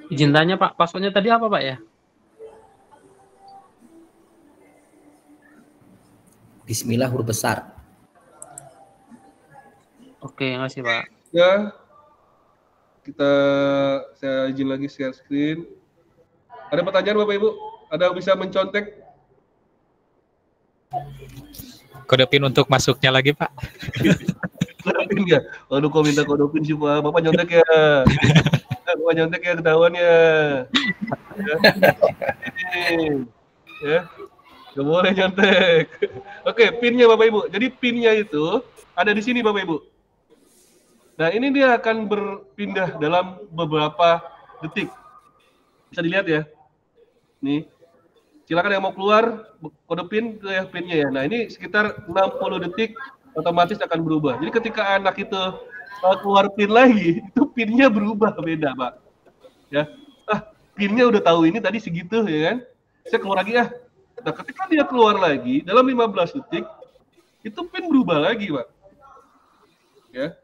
Izin tanya Pak, passwordnya tadi apa Pak ya? Bismillah huruf besar. Oke, makasih Pak. Ya, saya izin lagi share screen. Ada pertanyaan Bapak Ibu? Ada yang bisa mencontek? Kode PIN untuk masuknya lagi, Pak. Kode PIN ya? Waduh, kok minta kode PIN sih Pak? Bapak nyontek ya? Bapak nyontek ya, ketahuan ya? Ya, nggak boleh nyontek. Oke, PIN-nya Bapak Ibu. Jadi PIN-nya itu ada di sini Bapak Ibu. Nah, ini dia akan berpindah dalam beberapa detik. Bisa dilihat ya. Nih. Silakan yang mau keluar kode PIN ke PIN-nya ya. Nah, ini sekitar 60 detik otomatis akan berubah. Jadi ketika anak itu keluar PIN lagi, itu PIN-nya berubah beda, Pak. Ya. PIN-nya udah tahu ini tadi segitu ya kan. Saya keluar lagi ya. Nah, ketika dia keluar lagi dalam 15 detik, itu PIN berubah lagi, Pak. Ya.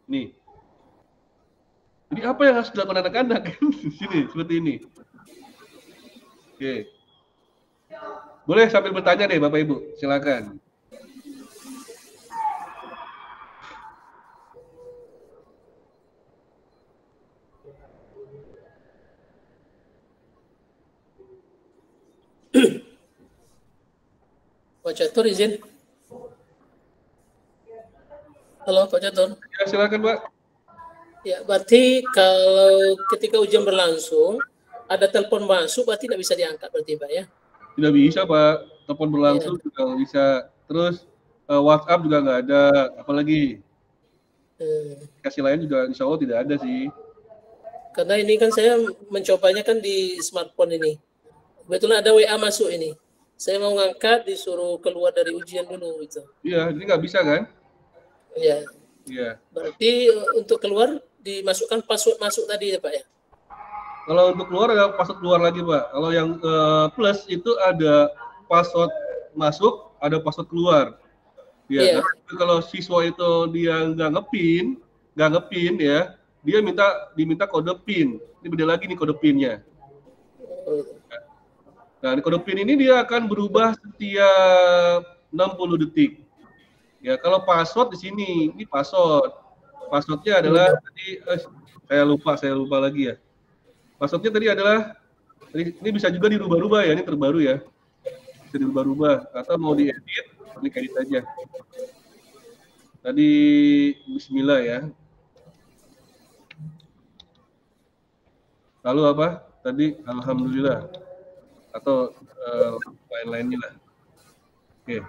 Nih. Jadi apa yang harus dilakukan anak-anak? Sini, seperti ini. Oke. Boleh sambil bertanya deh Bapak Ibu, silakan. Pak Catur izin. Halo Pak Catur. Ya, silakan Pak. Ya, berarti kalau ketika ujian berlangsung ada telepon masuk berarti tidak bisa diangkat berarti Pak ya? Tidak bisa Pak, telepon berlangsung juga nggak bisa. Terus WhatsApp juga nggak ada, apalagi aplikasi lain juga insya Allah tidak ada sih. Karena ini kan saya mencobanya kan di smartphone ini. Kebetulan ada WA masuk ini. Saya mau ngangkat disuruh keluar dari ujian dulu gitu. Iya, ini nggak bisa kan? Iya. Iya. Berarti untuk keluar dimasukkan password masuk tadi ya Pak ya? Kalau untuk keluar ada password keluar lagi Pak. Kalau yang plus itu ada password masuk, ada password keluar. Ya. Yeah. Kalau siswa itu dia nggak ngepin ya, dia diminta kode PIN. Ini beda lagi nih kode PIN-nya. Nah, kode PIN ini dia akan berubah setiap 60 detik. Ya, kalau password di sini, ini password. Passwordnya adalah tadi saya lupa lagi ya. Passwordnya tadi adalah ini bisa juga dirubah-rubah ya, ini terbaru ya. Bisa dirubah-rubah atau mau diedit, klik edit aja. Tadi bismillah ya. Lalu apa? Tadi alhamdulillah atau lain-lainnya lah. Oke.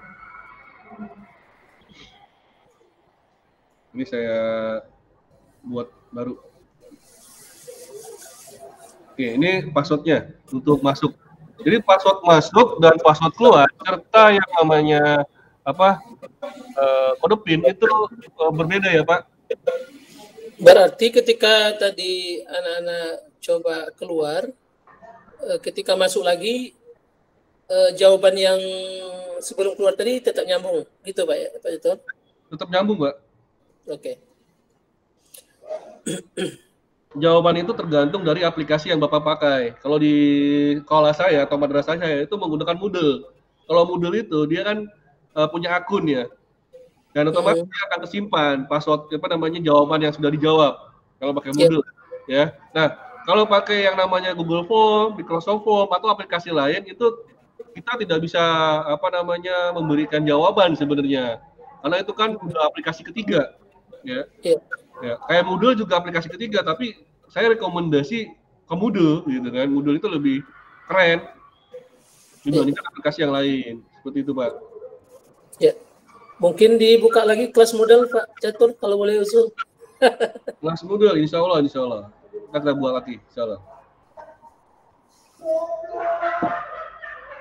Ini saya buat baru. Oke, ini passwordnya untuk masuk. Jadi password masuk dan password keluar serta yang namanya kode PIN itu berbeda ya Pak? Berarti ketika tadi anak-anak coba keluar, ketika masuk lagi, jawaban yang sebelum keluar tadi tetap nyambung, gitu Pak ya, Pak Jatuh? Tetap nyambung Pak. Oke. Jawaban itu tergantung dari aplikasi yang Bapak pakai. Kalau di sekolah saya atau madrasah saya itu menggunakan Moodle. Kalau Moodle itu dia kan punya akun ya. Dan otomatis dia akan tersimpan password jawaban yang sudah dijawab kalau pakai Moodle ya. Nah, kalau pakai yang namanya Google Form, Microsoft Form atau aplikasi lain itu kita tidak bisa memberikan jawaban sebenarnya. Karena itu kan udah aplikasi ketiga ya. Ya, kayak Moodle juga aplikasi ketiga, tapi saya rekomendasi ke Moodle gitu kan. Moodle itu lebih keren dibandingkan aplikasi yang lain. Seperti itu, Pak. Ya. Mungkin dibuka lagi kelas modal Pak Catur kalau boleh usul. Kelas modal, insya Allah. Kita buat lagi, insya Allah.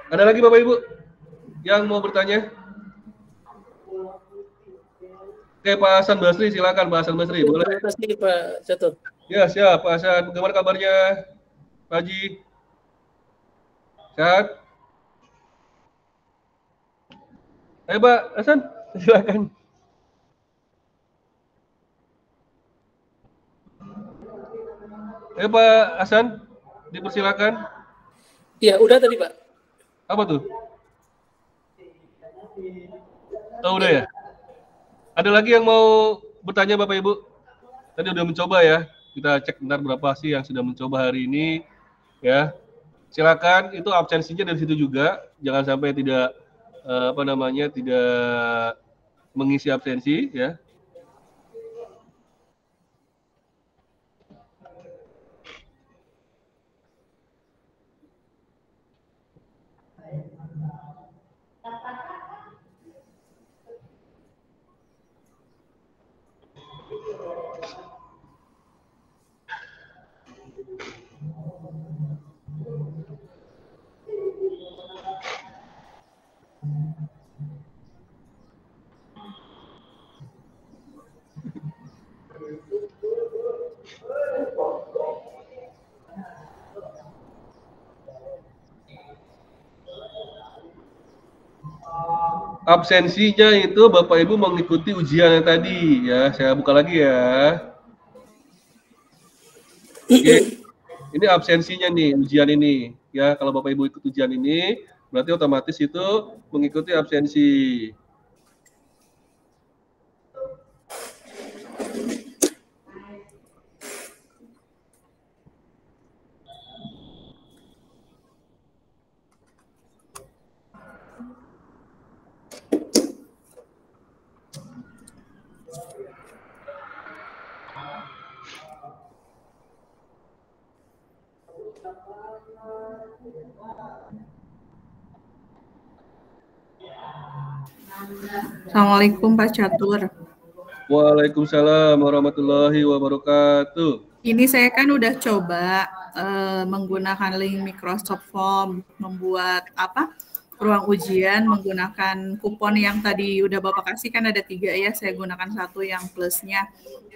Ada lagi Bapak Ibu yang mau bertanya? Oke, Pak Hasan Basri, silakan Pak Hasan Basri. Boleh. Terima kasih Pak Catur. Ya, siap Pak Hasan. Bagaimana kabarnya, Pak Haji? Sehat? Ayo Pak Hasan, silakan. Ayo Pak Hasan, dipersilakan. Iya, udah tadi Pak. Apa tuh? Oh, udah ya? Ada lagi yang mau bertanya Bapak Ibu? Tadi udah mencoba ya. Kita cek bentar berapa sih yang sudah mencoba hari ini. Ya, silakan. Itu absensinya dari situ juga. Jangan sampai tidak tidak mengisi absensi ya. Absensinya itu Bapak Ibu mengikuti ujian yang tadi ya. Saya buka lagi ya. Oke. Ini absensinya nih ujian ini ya. Kalau Bapak Ibu ikut ujian ini berarti otomatis itu mengikuti absensi. Assalamualaikum Pak Catur. Waalaikumsalam warahmatullahi wabarakatuh. Ini saya kan udah coba menggunakan link Microsoft Form, membuat ruang ujian menggunakan kupon yang tadi udah Bapak kasih kan ada 3 ya, saya gunakan 1 yang plusnya.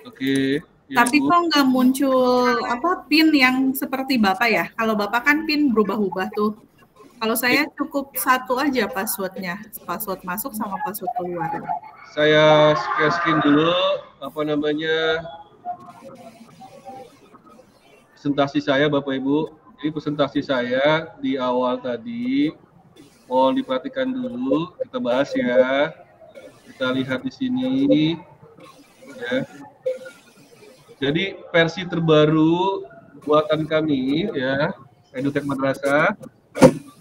Oke. Ya, tapi kok nggak muncul PIN yang seperti Bapak ya? Kalau Bapak kan PIN berubah-ubah tuh. Kalau saya cukup 1 aja passwordnya, password masuk sama password keluar. Saya screen dulu presentasi saya Bapak Ibu. Ini presentasi saya di awal tadi. Mohon diperhatikan dulu, kita bahas ya. Kita lihat di sini ya. Jadi versi terbaru buatan kami ya, EduTech Madrasah.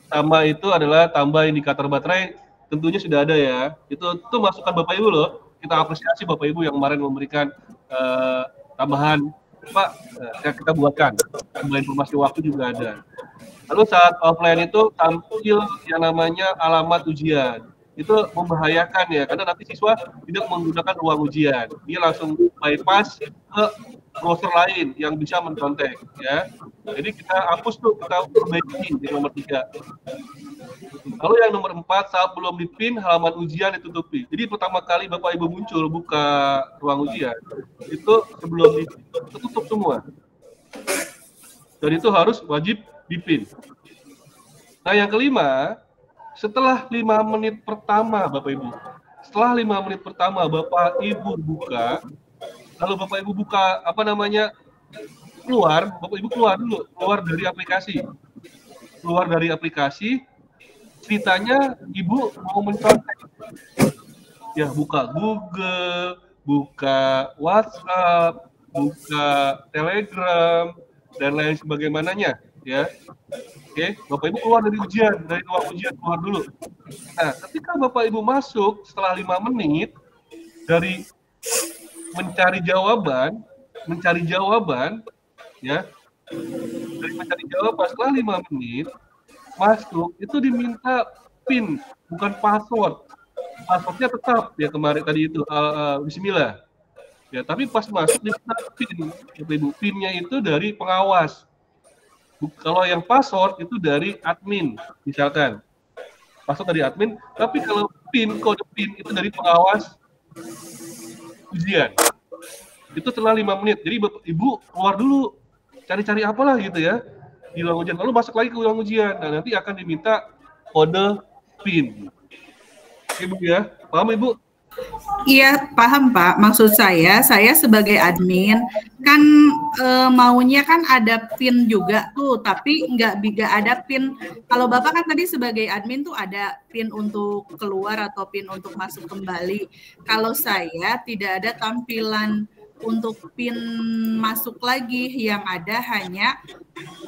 Tambah itu adalah tambah indikator baterai, tentunya sudah ada ya. Itu masukan Bapak Ibu loh. Kita apresiasi Bapak Ibu yang kemarin memberikan tambahan, Pak. Kita buatkan. Tambah informasi waktu juga ada. Lalu saat offline itu tampil yang namanya alamat ujian. Itu membahayakan ya, karena nanti siswa tidak menggunakan ruang ujian. Dia langsung bypass ke browser lain yang bisa mencontek ya. Jadi kita hapus tuh, kita perbaiki di nomor 3. Lalu yang nomor 4, saat belum dipin halaman ujian ditutupi. Jadi pertama kali Bapak Ibu muncul buka ruang ujian, itu sebelum ditutup semua. Dan itu harus wajib dipin. Nah yang kelima, setelah 5 menit pertama Bapak Ibu, setelah 5 menit pertama Bapak Ibu buka, lalu Bapak Ibu buka keluar, Bapak Ibu keluar dulu, keluar dari aplikasi. Keluar dari aplikasi, ceritanya Ibu mau mencontek. Ya, buka Google, buka WhatsApp, buka Telegram, dan lain sebagaimananya, ya. Oke, Bapak Ibu keluar dari ujian, dari ruang ujian, keluar dulu. Nah, ketika Bapak Ibu masuk setelah 5 menit, dari mencari jawaban, ya, dari mencari jawaban setelah 5 menit, masuk, itu diminta PIN, bukan password. Passwordnya tetap, ya kemarin tadi itu, bismillah. Ya, tapi pas masuk diminta PIN, Ibu. PIN-nya itu dari pengawas. Kalau yang password itu dari admin, misalkan. Password dari admin, tapi kalau PIN, kode PIN itu dari pengawas ujian. Itu setelah 5 menit. Jadi Ibu keluar dulu, cari-cari apalah gitu ya di ruang ujian, lalu masuk lagi ke ruang ujian. Nah, nanti akan diminta kode PIN. Ibu ya, paham Ibu? Iya, paham Pak. Maksud saya sebagai admin kan maunya kan ada PIN juga tuh, tapi nggak ada PIN. Kalau Bapak kan tadi sebagai admin tuh ada PIN untuk keluar atau PIN untuk masuk kembali. Kalau saya tidak ada tampilan untuk PIN masuk lagi, yang ada hanya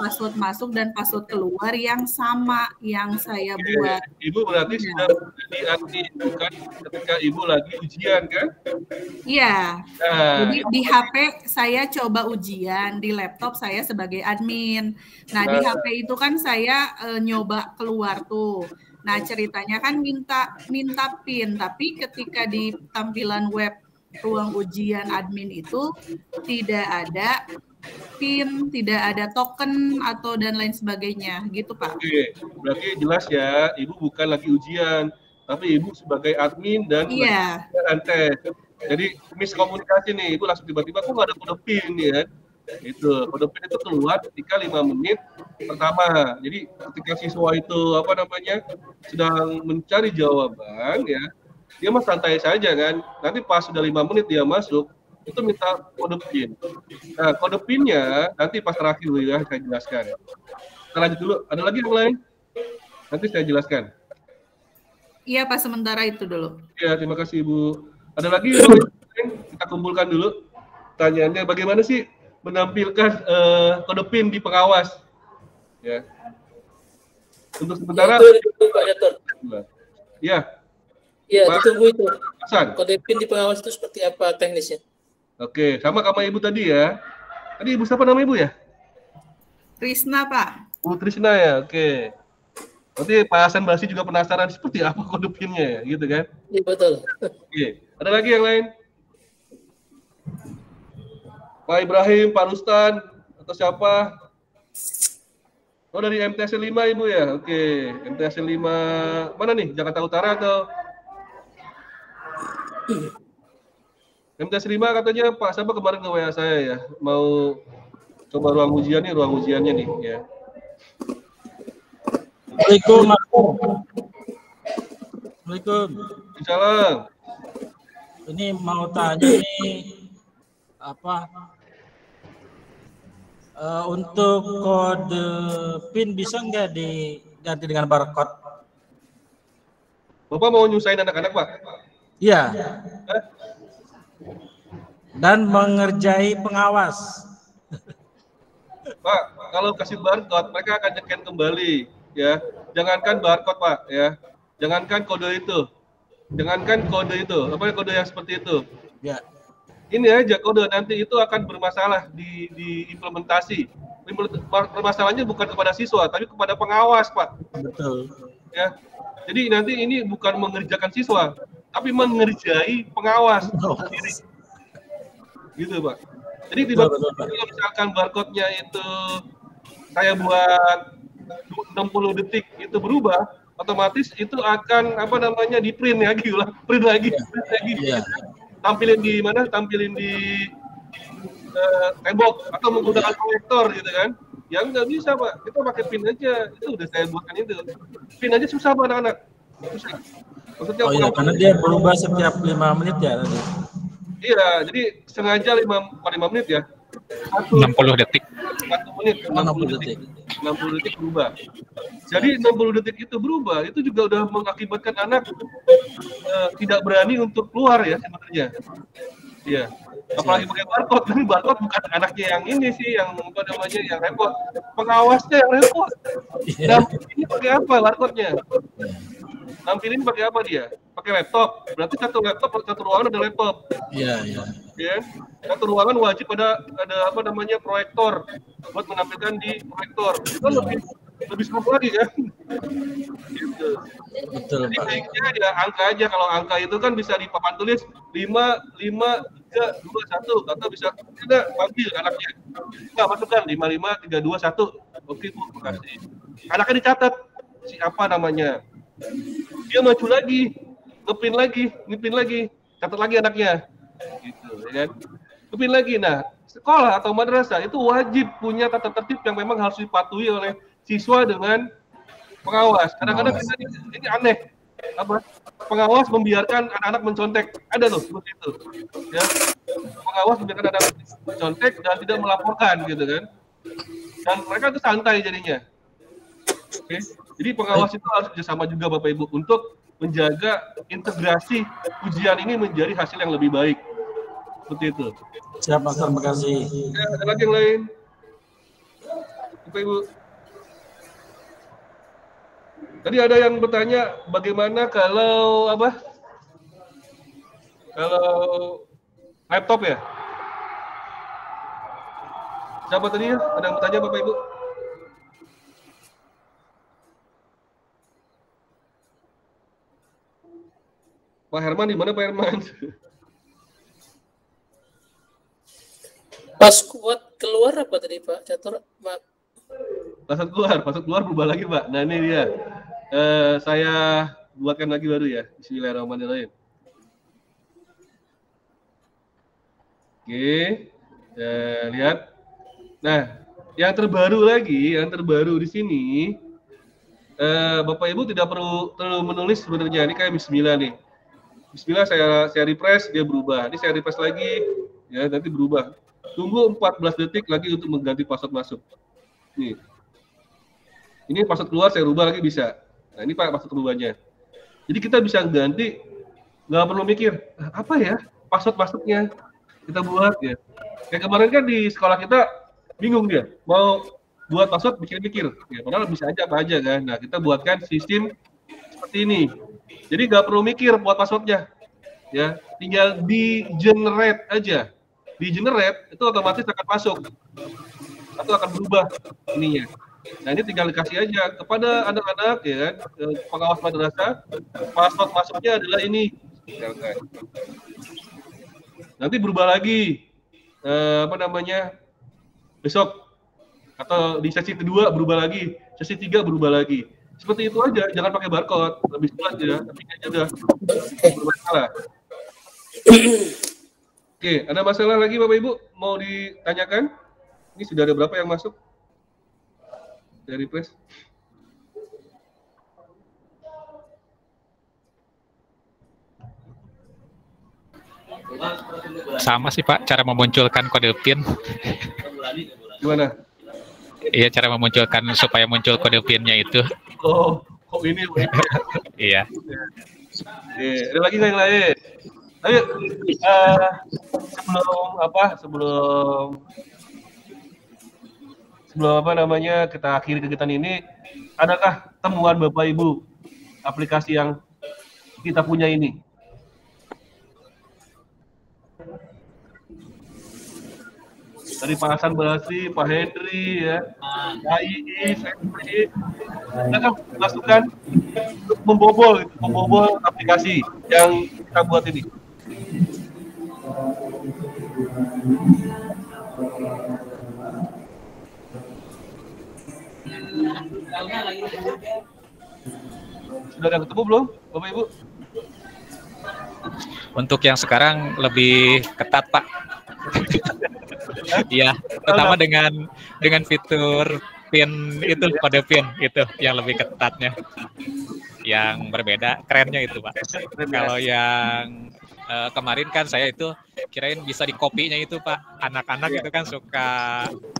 password masuk dan password keluar yang sama yang saya buat. Ibu berarti sudah menjadi admin, bukan ketika Ibu lagi ujian kan? Iya. Jadi di HP saya coba ujian, di laptop saya sebagai admin. Nah, di HP itu kan saya nyoba keluar tuh. Nah, ceritanya kan minta PIN, tapi ketika di tampilan web ruang ujian admin itu tidak ada PIN, tidak ada token atau dan lain sebagainya, gitu Pak. Oke, berarti jelas ya, Ibu bukan lagi ujian, tapi Ibu sebagai admin dan tes. Jadi miskomunikasi nih, Ibu langsung tiba-tiba kok nggak ada kode PIN ya. Itu kode PIN itu keluar ketika 5 menit pertama. Jadi ketika siswa itu sedang mencari jawaban ya, dia mah santai saja kan. Nanti pas sudah 5 menit dia masuk, itu minta kode PIN. Nah, kode PIN-nya nanti pas terakhir ya saya jelaskan. Kita lanjut dulu. Ada lagi yang lain? Nanti saya jelaskan. Iya Pak, sementara itu dulu. Ya, terima kasih Ibu. Ada lagi? Kita kumpulkan dulu. Pertanyaannya, bagaimana sih menampilkan kode PIN di pengawas? Ya. Untuk sementara. Pak Dator. Ya. Ya, ditunggu itu. Hasan. Kode PIN di pengawas itu seperti apa teknisnya? Oke, sama Ibu tadi ya. Tadi Ibu siapa nama Ibu ya? Trisna, Pak. Oh, Trisna ya, oke. Berarti Pak Hasan Basri juga penasaran seperti apa kode PIN-nya ya, gitu kan? Iya, betul. Oke, ada lagi yang lain? Pak Ibrahim, Pak Rustan, atau siapa? Oh, dari MTS 5 Ibu ya? Oke, MTS 5 mana nih? Jakarta Utara atau? MTS 5 katanya Pak siapa kemarin ke WA saya ya, mau coba ruang ujiannya nih ya. Assalamualaikum. Salam. Ini mau tanya nih untuk kode PIN bisa nggak diganti dengan barcode? Bapak mau nyusahin anak-anak Pak? Iya. Dan mengerjai pengawas. Pak, kalau kasih barcode mereka akan nge-scan kembali ya. Jangankan barcode Pak ya. Jangankan kode itu. Apa kode yang seperti itu? Ya. Ini aja kode nanti itu akan bermasalah di implementasi. Permasalahannya bukan kepada siswa tapi kepada pengawas, Pak. Betul. Ya. Jadi nanti ini bukan mengerjakan siswa, tapi mengerjai pengawas sendiri. Gitu, Pak. Jadi tiba-tiba kalau misalkan barcode-nya itu saya buat 60 detik itu berubah, otomatis itu akan di print lagi, print lagi. Tampilin di mana? Tampilin di tembok atau menggunakan proyektor gitu kan? Ya nggak bisa Pak, kita pakai pin aja. Itu udah saya buatkan itu. Pin aja susah Pak anak-anak. Susah. Maksudnya karena dia berubah setiap 5 menit ya tadi. Iya, jadi sengaja 5 menit ya. 60 detik. 1 menit, 60 detik. 60 detik berubah. Jadi 60 detik itu berubah, itu juga udah mengakibatkan anak tidak berani untuk keluar ya sebenarnya. Iya. Apalagi pakai barcode, kan barcode bukan anaknya yang ini sih, yang yang repot. Pengawasnya yang repot. Dan ini pakai apa barcode-nya? Nampilin pakai apa dia? Pakai laptop. Berarti satu ruangan ada laptop. Iya. Ya. Satu ruangan wajib ada proyektor buat menampilkan di proyektor. Itu lebih smooth lagi kan? Gitu. Betul, jadi Pak. baiknya ya angka aja. Kalau angka itu kan bisa di papan tulis 5, 3, 2, 1 atau bisa tidak panggil anaknya. Enggak masukkan 5, 3, 2, 1. Oke Bu, makasih. Anaknya dicatat siapa namanya. Dia maju lagi, ngepin lagi, catat lagi anaknya. Gitu, ya kan? Ngepin lagi. Nah, sekolah atau madrasah itu wajib punya tata tertib yang memang harus dipatuhi oleh siswa dengan pengawas. Kadang-kadang ini aneh. Pengawas membiarkan anak-anak mencontek. Ada loh seperti itu. Ya. Pengawas membiarkan anak mencontek dan tidak melaporkan gitu kan. Dan mereka itu santai jadinya. Oke. Jadi pengawas itu harus kerjasama juga Bapak Ibu untuk menjaga integrasi ujian ini menjadi hasil yang lebih baik. Seperti itu. Siap, Master, terima kasih. Ya, ada lagi yang lain? Bapak Ibu. Tadi ada yang bertanya bagaimana kalau Kalau laptop ya? Siapa tadi ya? Ada yang bertanya Bapak Ibu? Pak Herman, di mana Pak Herman? Pas kuat keluar apa tadi Pak Catur? Maaf. Pas keluar berubah lagi Pak. Nah ini dia. Saya buatkan lagi baru ya. Bismillahirrahmanirrahim. Oke. Lihat. Nah, yang terbaru di sini, Bapak Ibu tidak perlu menulis sebenarnya. Ini kayak Bismillah nih. Bismillah saya refresh, dia berubah. Ini saya refresh lagi, ya nanti berubah. Tunggu 14 detik lagi untuk mengganti password masuk. Nih. Ini password keluar, saya rubah lagi bisa. Nah ini Pak password rubahnya. Jadi kita bisa ganti, nggak perlu mikir, apa ya password masuknya. Kita buat ya. Kayak kemarin kan di sekolah kita bingung dia, mau buat password mikir-mikir. Ya, padahal bisa aja apa aja kan. Nah kita buatkan sistem seperti ini. Jadi nggak perlu mikir buat passwordnya, ya tinggal di generate aja. Di generate itu otomatis akan masuk atau akan berubah ininya. Nah ini tinggal dikasih aja kepada anak-anak ya kan, pengawas madrasah, password masuknya adalah ini. Nanti berubah lagi besok atau di sesi kedua berubah lagi, sesi 3 berubah lagi. Seperti itu aja, jangan pakai barcode, lebih jelas ya, tapi kayaknya udah bermasalah. Oke, ada masalah lagi Bapak Ibu mau ditanyakan? Ini sudah ada berapa yang masuk dari press? Sama sih Pak, cara memunculkan kode PIN. Gimana? Iya, cara memunculkan supaya muncul kode PIN-nya itu. Oh, kok ini? Iya. Oke, ada lagi nggak yang lain? Ayo, sebelum kita akhiri kegiatan ini, adakah temuan Bapak Ibu aplikasi yang kita punya ini? Dari Pak Hasan Basri, Pak Hendri, ya, Pak Iis, kita kan masukan untuk membobol aplikasi yang kita buat ini. Sudah ada ketemu belum, Bapak Ibu? Untuk yang sekarang lebih ketat, Pak. Iya, terutama dengan fitur pin itu, kode pin itu yang lebih ketatnya. Yang berbeda, kerennya itu, Pak. Kalau yang kemarin kan saya itu kirain bisa dikopinya itu, Pak. Anak-anak itu kan suka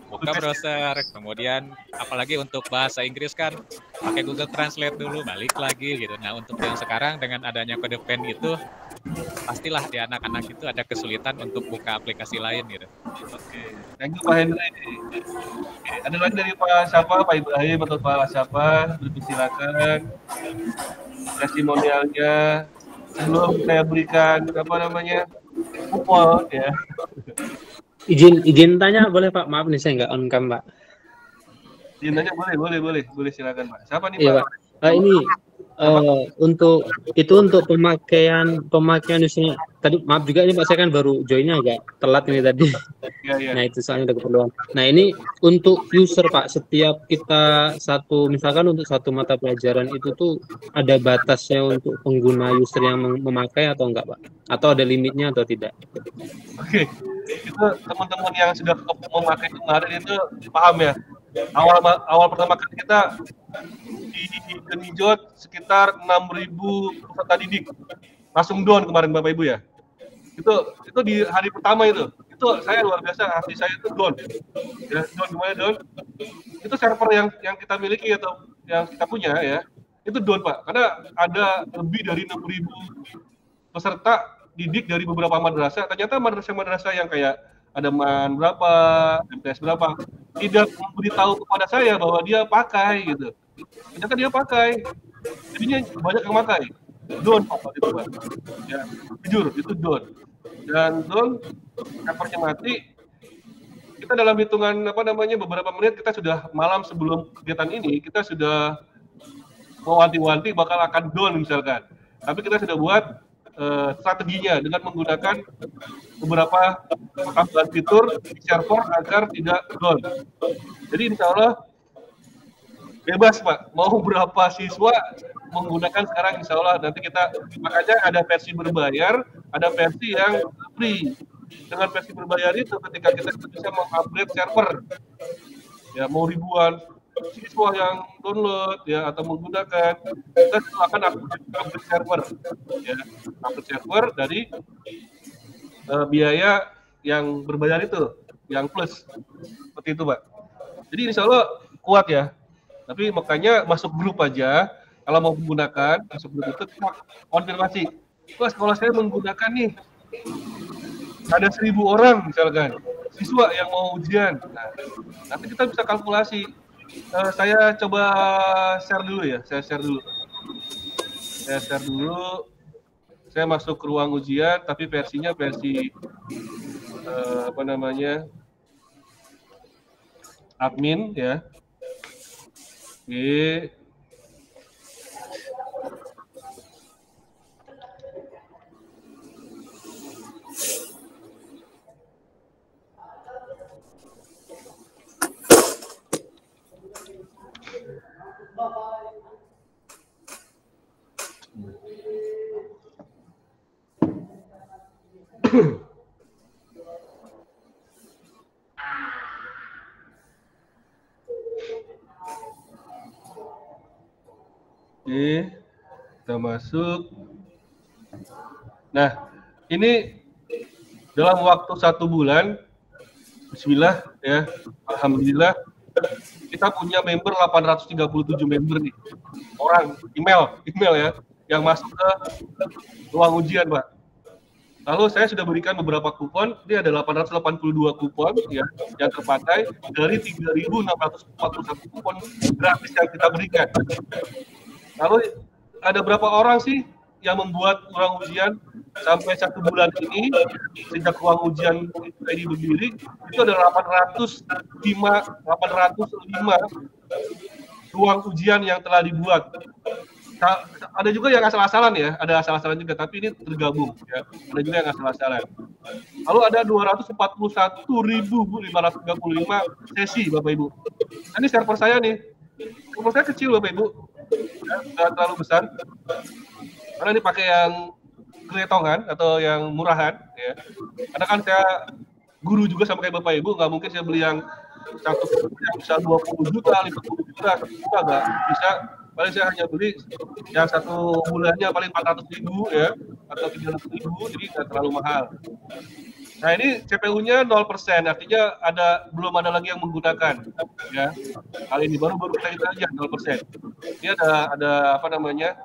buka browser, kemudian apalagi untuk bahasa Inggris kan pakai Google Translate dulu, balik lagi gitu. Nah, untuk yang sekarang dengan adanya kode pen itu, pastilah di anak-anak itu ada kesulitan untuk buka aplikasi lain gitu. Oke, thank you Pak Hendra. Ada lagi dari Pak siapa, Pak Ibrahim atau Pak siapa? Silakan testimonialnya sebelum saya berikan kupon ya. Izin tanya boleh Pak? Maaf nih saya nggak on cam Pak. Izin tanya boleh silakan Pak. Siapa nih Iya, Pak? Ini untuk pemakaian usernya tadi, maaf juga ini Pak, saya kan baru joinnya agak telat ini tadi. Ya. Nah itu soalnya ada keperluan. Nah ini untuk user Pak, setiap kita misalkan untuk satu mata pelajaran itu tuh ada batasnya untuk pengguna user yang memakai atau enggak Pak? Atau ada limitnya atau tidak? Oke, itu teman-teman yang sudah memakai kemarin itu paham ya. Awal pertama kali kita di genjot sekitar 6.000 peserta didik langsung down kemarin Bapak Ibu ya. Itu di hari pertama itu saya luar biasa, hati saya itu down. Ya, down. Itu server yang kita miliki atau yang kita punya ya, itu down Pak, karena ada lebih dari 6.000 peserta didik dari beberapa madrasah. Ternyata madrasah-madrasah yang kayak ada MAN berapa, MTS berapa, tidak memberitahu kepada saya bahwa dia pakai gitu. Ternyata dia pakai, jadinya banyak yang pakai. Down Pak, itu Pak. Ya, jujur itu down. Dan down, servernya mati. Kita dalam hitungan beberapa menit, kita sudah malam sebelum kegiatan ini, kita sudah mewanti-wanti bakal akan down misalkan. Tapi kita sudah buat strateginya dengan menggunakan beberapa tambahan fitur di server agar tidak down. Jadi insya Allah bebas Pak, mau berapa siswa menggunakan sekarang insya Allah. Nanti makanya ada versi berbayar, ada versi yang free. Dengan versi berbayar itu ketika kita bisa mengupgrade server, ya mau ribuan siswa yang download ya atau menggunakan, kita akan upgrade server ya, upgrade server dari biaya yang berbayar itu, yang plus seperti itu Pak. Jadi insya Allah kuat ya, tapi makanya masuk grup aja kalau mau menggunakan, masuk grup itu konfirmasi, Mas kalau saya menggunakan nih ada 1.000 orang misalkan siswa yang mau ujian, nah, nanti kita bisa kalkulasi. Saya coba share dulu ya, saya share dulu. Saya masuk ke ruang ujian, tapi versinya versi admin ya. Oke. Oke, kita masuk. Nah, ini dalam waktu 1 bulan, bismillah ya, alhamdulillah, kita punya member 837 member nih, orang email ya, yang masuk ke ruang ujian Pak. Lalu saya sudah berikan beberapa kupon, ini ada 882 kupon ya, yang terpakai dari 3.641 kupon gratis yang kita berikan. Lalu ada berapa orang sih yang membuat ruang ujian sampai 1 bulan ini, sejak ruang ujian ini berdiri, itu ada 805 ruang ujian yang telah dibuat. Ada juga yang asal-asalan ya, ada asal-asalan juga, tapi ini tergabung ya. Ada juga yang asal-asalan. Lalu ada 241.535 sesi Bapak Ibu. Ini server saya nih. Rumah saya kecil loh, Bapak Ibu. Ya, nggak terlalu besar. Karena ini pakai yang keletongan atau yang murahan, ya. Karena kan saya guru juga sama kayak Bapak Ibu, nggak mungkin saya beli yang satu yang bisa 20 juta, 50 juta, 1 juta nggak bisa. Paling saya hanya beli yang satu bulannya paling 400.000 ya, atau 300.000, jadi nggak terlalu mahal. Nah ini CPU-nya 0%, artinya belum ada lagi yang menggunakan, ya. Kali ini baru kita aja 0%. Ini ada apa namanya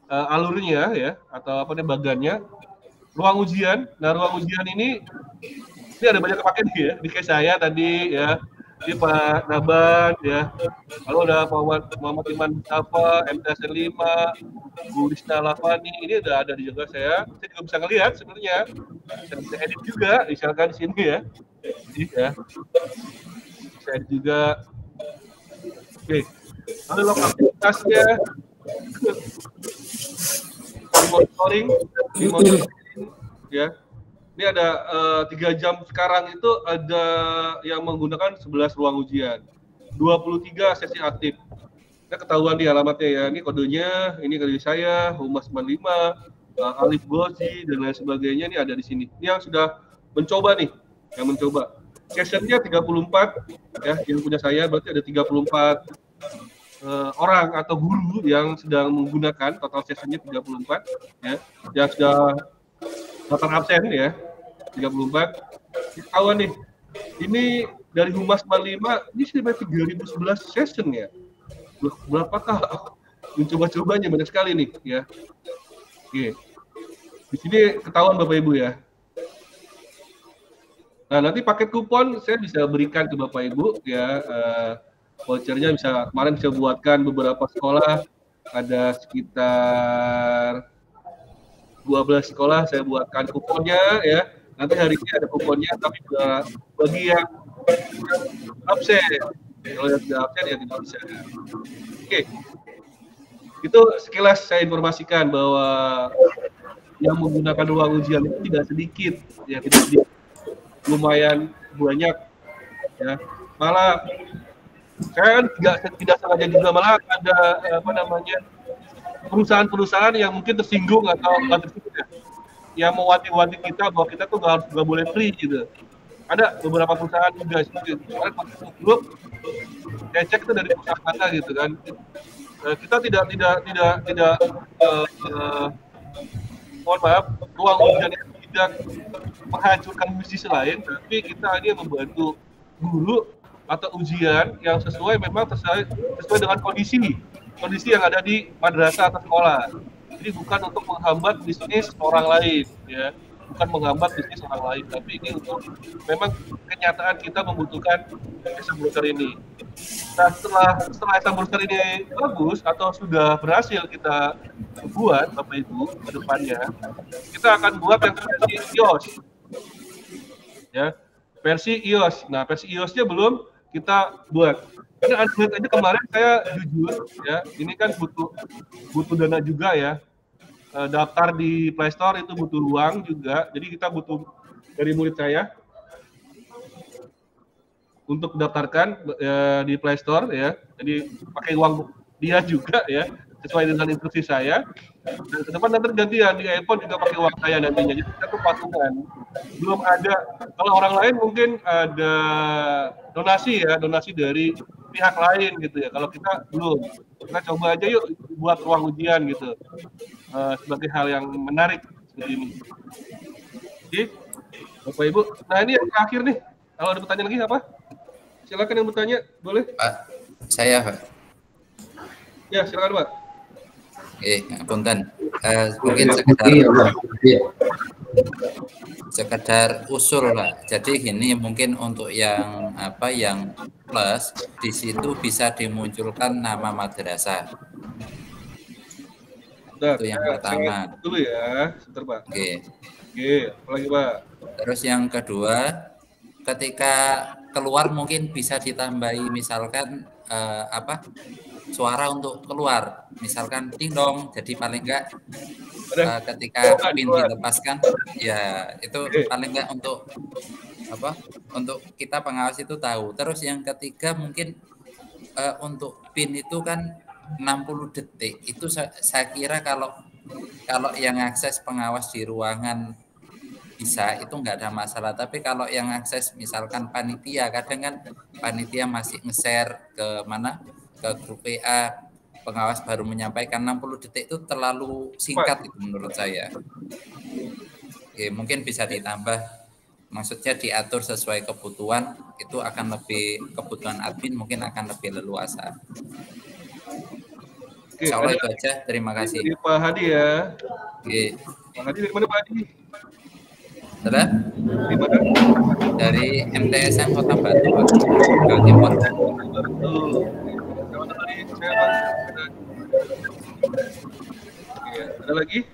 alurnya ya, atau apa namanya bagannya. Ruang ujian. Nah ruang ujian ini ada banyak pakai nih ya. Ini kayak saya tadi ya, ini Pak Naban ya. Lalu ada Muhammad Iman Mustafa, MTSN 5, Bu Rizna Lavani. Ini udah ada juga saya juga bisa ngelihat sebenarnya. Saya bisa edit juga, misalkan di sini ya. Jadi ya. Bisa edit juga. Oke. Lalu lokasitasnya monitoring ya. Ini ada 3 jam sekarang itu ada yang menggunakan 11 ruang ujian, 23 sesi aktif. Nah, ketahuan di alamatnya ya, ini kodenya, ini kode saya, Humas 95, Alif Gozi, dan lain sebagainya, ini ada di sini. Ini yang sudah mencoba nih, yang mencoba. Sessionnya 34, ya, yang punya saya, berarti ada 34 orang atau guru yang sedang menggunakan, total sessionnya 34, ya, yang sudah daftar absen ya, 34. Ketahuan nih, ini dari Humas 45, ini sudah 3011 session ya. Berapakah mencoba-cobanya banyak sekali nih ya. Oke. Di sini ketahuan Bapak Ibu ya. Nah, nanti paket kupon saya bisa berikan ke Bapak Ibu ya. Vouchernya bisa, kemarin bisa buatkan beberapa sekolah, ada sekitar 12 sekolah saya buatkan kuponnya ya. Nanti hari ini ada kuponnya, tapi bagi yang absen, kalau yang tidak absen ya tidak bisa. Oke, itu sekilas saya informasikan bahwa yang menggunakan ruang ujian itu tidak sedikit, ya tidak sedikit, lumayan banyak, ya. Malah saya kan tidak sengaja juga, malah ada apa namanya perusahaan-perusahaan yang mungkin tersinggung atau nggak tersinggung ya, yang mewanti-wanti kita bahwa kita tuh nggak boleh free gitu. Ada beberapa perusahaan juga seperti kemarin pakai grup, saya cek itu dari perusahaan mana gitu kan. Kita tidak mohon maaf, ruang ujian itu tidak menghancurkan bisnis lain, tapi kita hanya membantu guru atau ujian yang memang sesuai dengan kondisi yang ada di madrasah atau sekolah. Jadi bukan untuk menghambat bisnis orang lain, ya, bukan menghambat bisnis orang lain, tapi ini untuk memang kenyataan kita membutuhkan exam browser ini. Nah, setelah exam browser ini bagus atau sudah berhasil kita buat, Bapak Ibu, ke depannya, kita akan buat yang versi iOS, ya, versi iOS. Nah, versi iOS-nya belum kita buat. Karena Android aja kemarin saya jujur ya, ini kan butuh dana juga ya. Daftar di Play Store itu butuh uang juga. Jadi kita butuh dari murid saya untuk daftarkan di Play Store ya. Jadi pakai uang dia juga ya, sesuai dengan instruksi saya. Dan ke depan nanti gantian di iPhone juga pakai uang saya nantinya. Jadi kita tuh patungan. Belum ada, kalau orang lain mungkin ada donasi dari pihak lain gitu ya. Kalau kita belum. Kita coba aja yuk buat ruang ujian gitu. Sebagai hal yang menarik seperti ini. Oke, Bapak Ibu. Nah ini yang terakhir nih. Kalau ada pertanyaan lagi apa? Silakan yang bertanya, boleh? Pak, saya Pak. Ya, silakan Pak. Punten. Mungkin sekedar usul Pak. Jadi gini, mungkin untuk yang plus di situ bisa dimunculkan nama madrasah. Itu yang pertama. Dulu ya, sebentar Pak. Oke, apalagi Pak? Terus yang kedua, ketika keluar mungkin bisa ditambahi misalkan suara untuk keluar, misalkan ding dong, jadi paling enggak ketika pin dilepaskan ya itu paling enggak untuk kita pengawas itu tahu. Terus yang ketiga mungkin untuk PIN itu kan 60 detik. Itu saya kira kalau yang akses pengawas di ruangan bisa, itu nggak ada masalah. Tapi kalau yang akses misalkan panitia, kadang kan panitia masih nge-share ke mana, ke grup WA, pengawas baru menyampaikan. 60 detik itu terlalu singkat itu menurut saya. Oke, mungkin bisa ditambah, maksudnya diatur sesuai kebutuhan, itu akan lebih, kebutuhan admin mungkin akan lebih leluasa. Oke, Insya Allah itu aja, terima kasih. Dari Pak Hadi ya. Oke. Pak Hadi dari mana Pak Hadi? Saudara? Dari MTSN Kota Batu, Jawa Timur. Oke, ada lagi?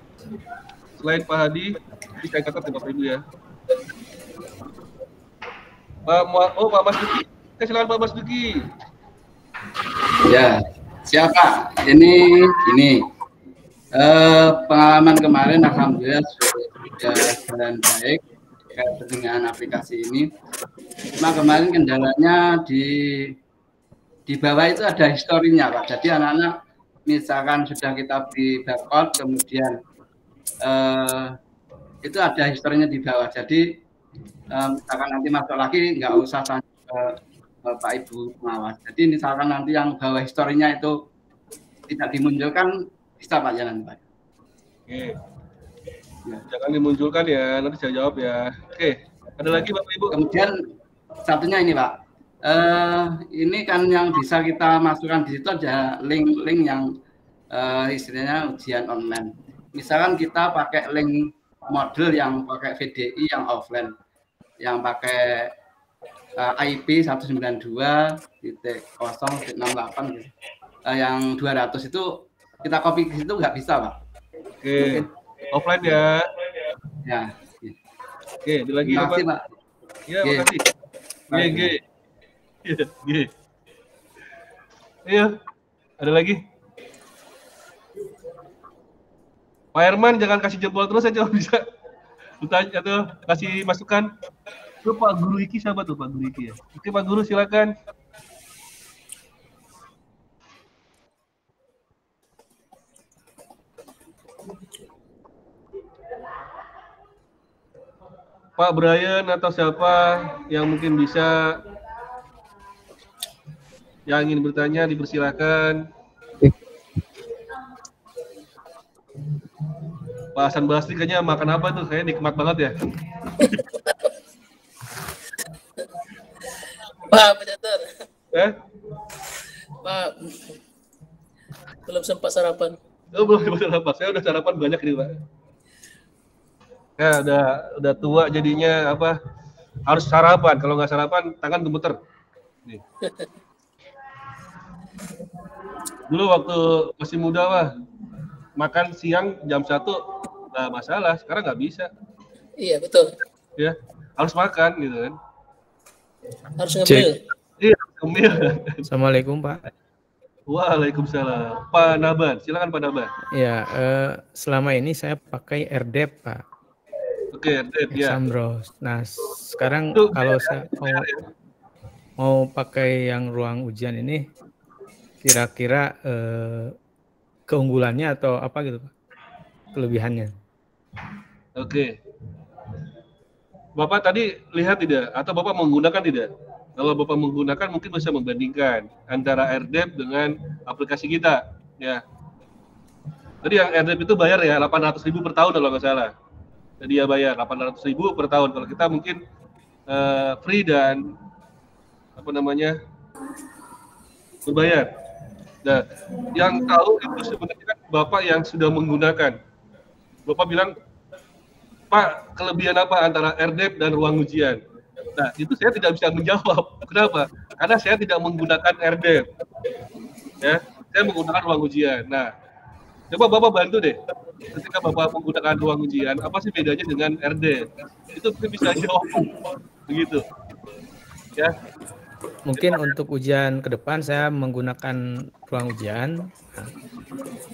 Selain Pak Hadi, ini saya catat ya Bapak Ibu ya. Pak Mas Duki. Silakan Pak Mas Duki. Ya, siapa? Ini gini. Pengalaman kemarin alhamdulillah sudah jalan baik dengan aplikasi ini. Cuma kemarin kendalanya di bawah itu ada historinya, Pak. Jadi anak-anak misalkan sudah kita beri barcode, kemudian itu ada historinya di bawah. Jadi misalkan nanti masuk lagi nggak usah tanya ke Bapak Ibu pengawas. Jadi misalkan nanti yang bawah historinya itu tidak dimunculkan, bisa Pak, jangan Pak. Oke. Ya, jangan dimunculkan ya, nanti saya jawab ya. Oke, ada lagi Bapak Ibu? Kemudian satunya ini Pak, ini kan yang bisa kita masukkan di situ ada link-link yang istilahnya ujian online. Misalkan kita pakai link model yang pakai VDI yang offline, yang pakai IP 192.0.68 gitu. Yang 200 itu kita copy ke situ nggak bisa Pak. Oke, offline ya. Ya. Oke, ada lagi Terima kasih, Pak. Iya, makasih. G. Iya, ada lagi. Pak Herman jangan kasih jempol terus aja, bisa bertanya atau kasih masukan. Itu Pak Guru Iki siapa tuh Pak Guru Iki ya? Oke Pak Guru silakan. Pak Brian atau siapa yang mungkin bisa yang ingin bertanya dipersilakan. Pak Hasan Basri kayaknya makan apa tuh? Kayaknya nikmat banget ya. Pak Pedater. Pak, belum sempat sarapan. Oh, belum sempat sarapan. Saya udah sarapan banyak nih, Pak. Ya, udah tua jadinya apa? Harus sarapan. Kalau nggak sarapan, tangan gemeter. Nih. Dulu waktu masih muda, Pak, makan siang jam 1 nggak masalah. Sekarang nggak bisa. Iya, betul. Ya, harus makan gitu kan. Harus ngemil. Iya, ngemil. Assalamualaikum Pak. Waalaikumsalam. Pak Naban, silakan Pak Naban. Ya, selama ini saya pakai RDEP Pak. Oke, RDEP ya. Examdros. Nah, sekarang kalau saya mau pakai yang ruang ujian ini, kira-kira keunggulannya atau apa gitu Pak? Kelebihannya. Oke. Bapak tadi lihat tidak? Atau Bapak menggunakan tidak? Kalau Bapak menggunakan mungkin bisa membandingkan antara RDEP dengan aplikasi kita. Ya. Jadi yang RDEP itu bayar ya 800.000 per tahun kalau nggak salah. Jadi ya bayar 800.000 per tahun. Kalau kita mungkin free dan apa namanya berbayar. Nah, yang tahu itu sebenarnya kan Bapak yang sudah menggunakan. Bapak bilang, Pak, kelebihan apa antara RDEP dan ruang ujian? Nah, itu saya tidak bisa menjawab. Kenapa? Karena saya tidak menggunakan RDEP. Ya, saya menggunakan ruang ujian. Nah, coba Bapak bantu deh. Ketika Bapak menggunakan ruang ujian, apa sih bedanya dengan RDEP? Itu bisa jawab. Begitu. Ya. Mungkin untuk ujian ke depan saya menggunakan ruang ujian. Nah,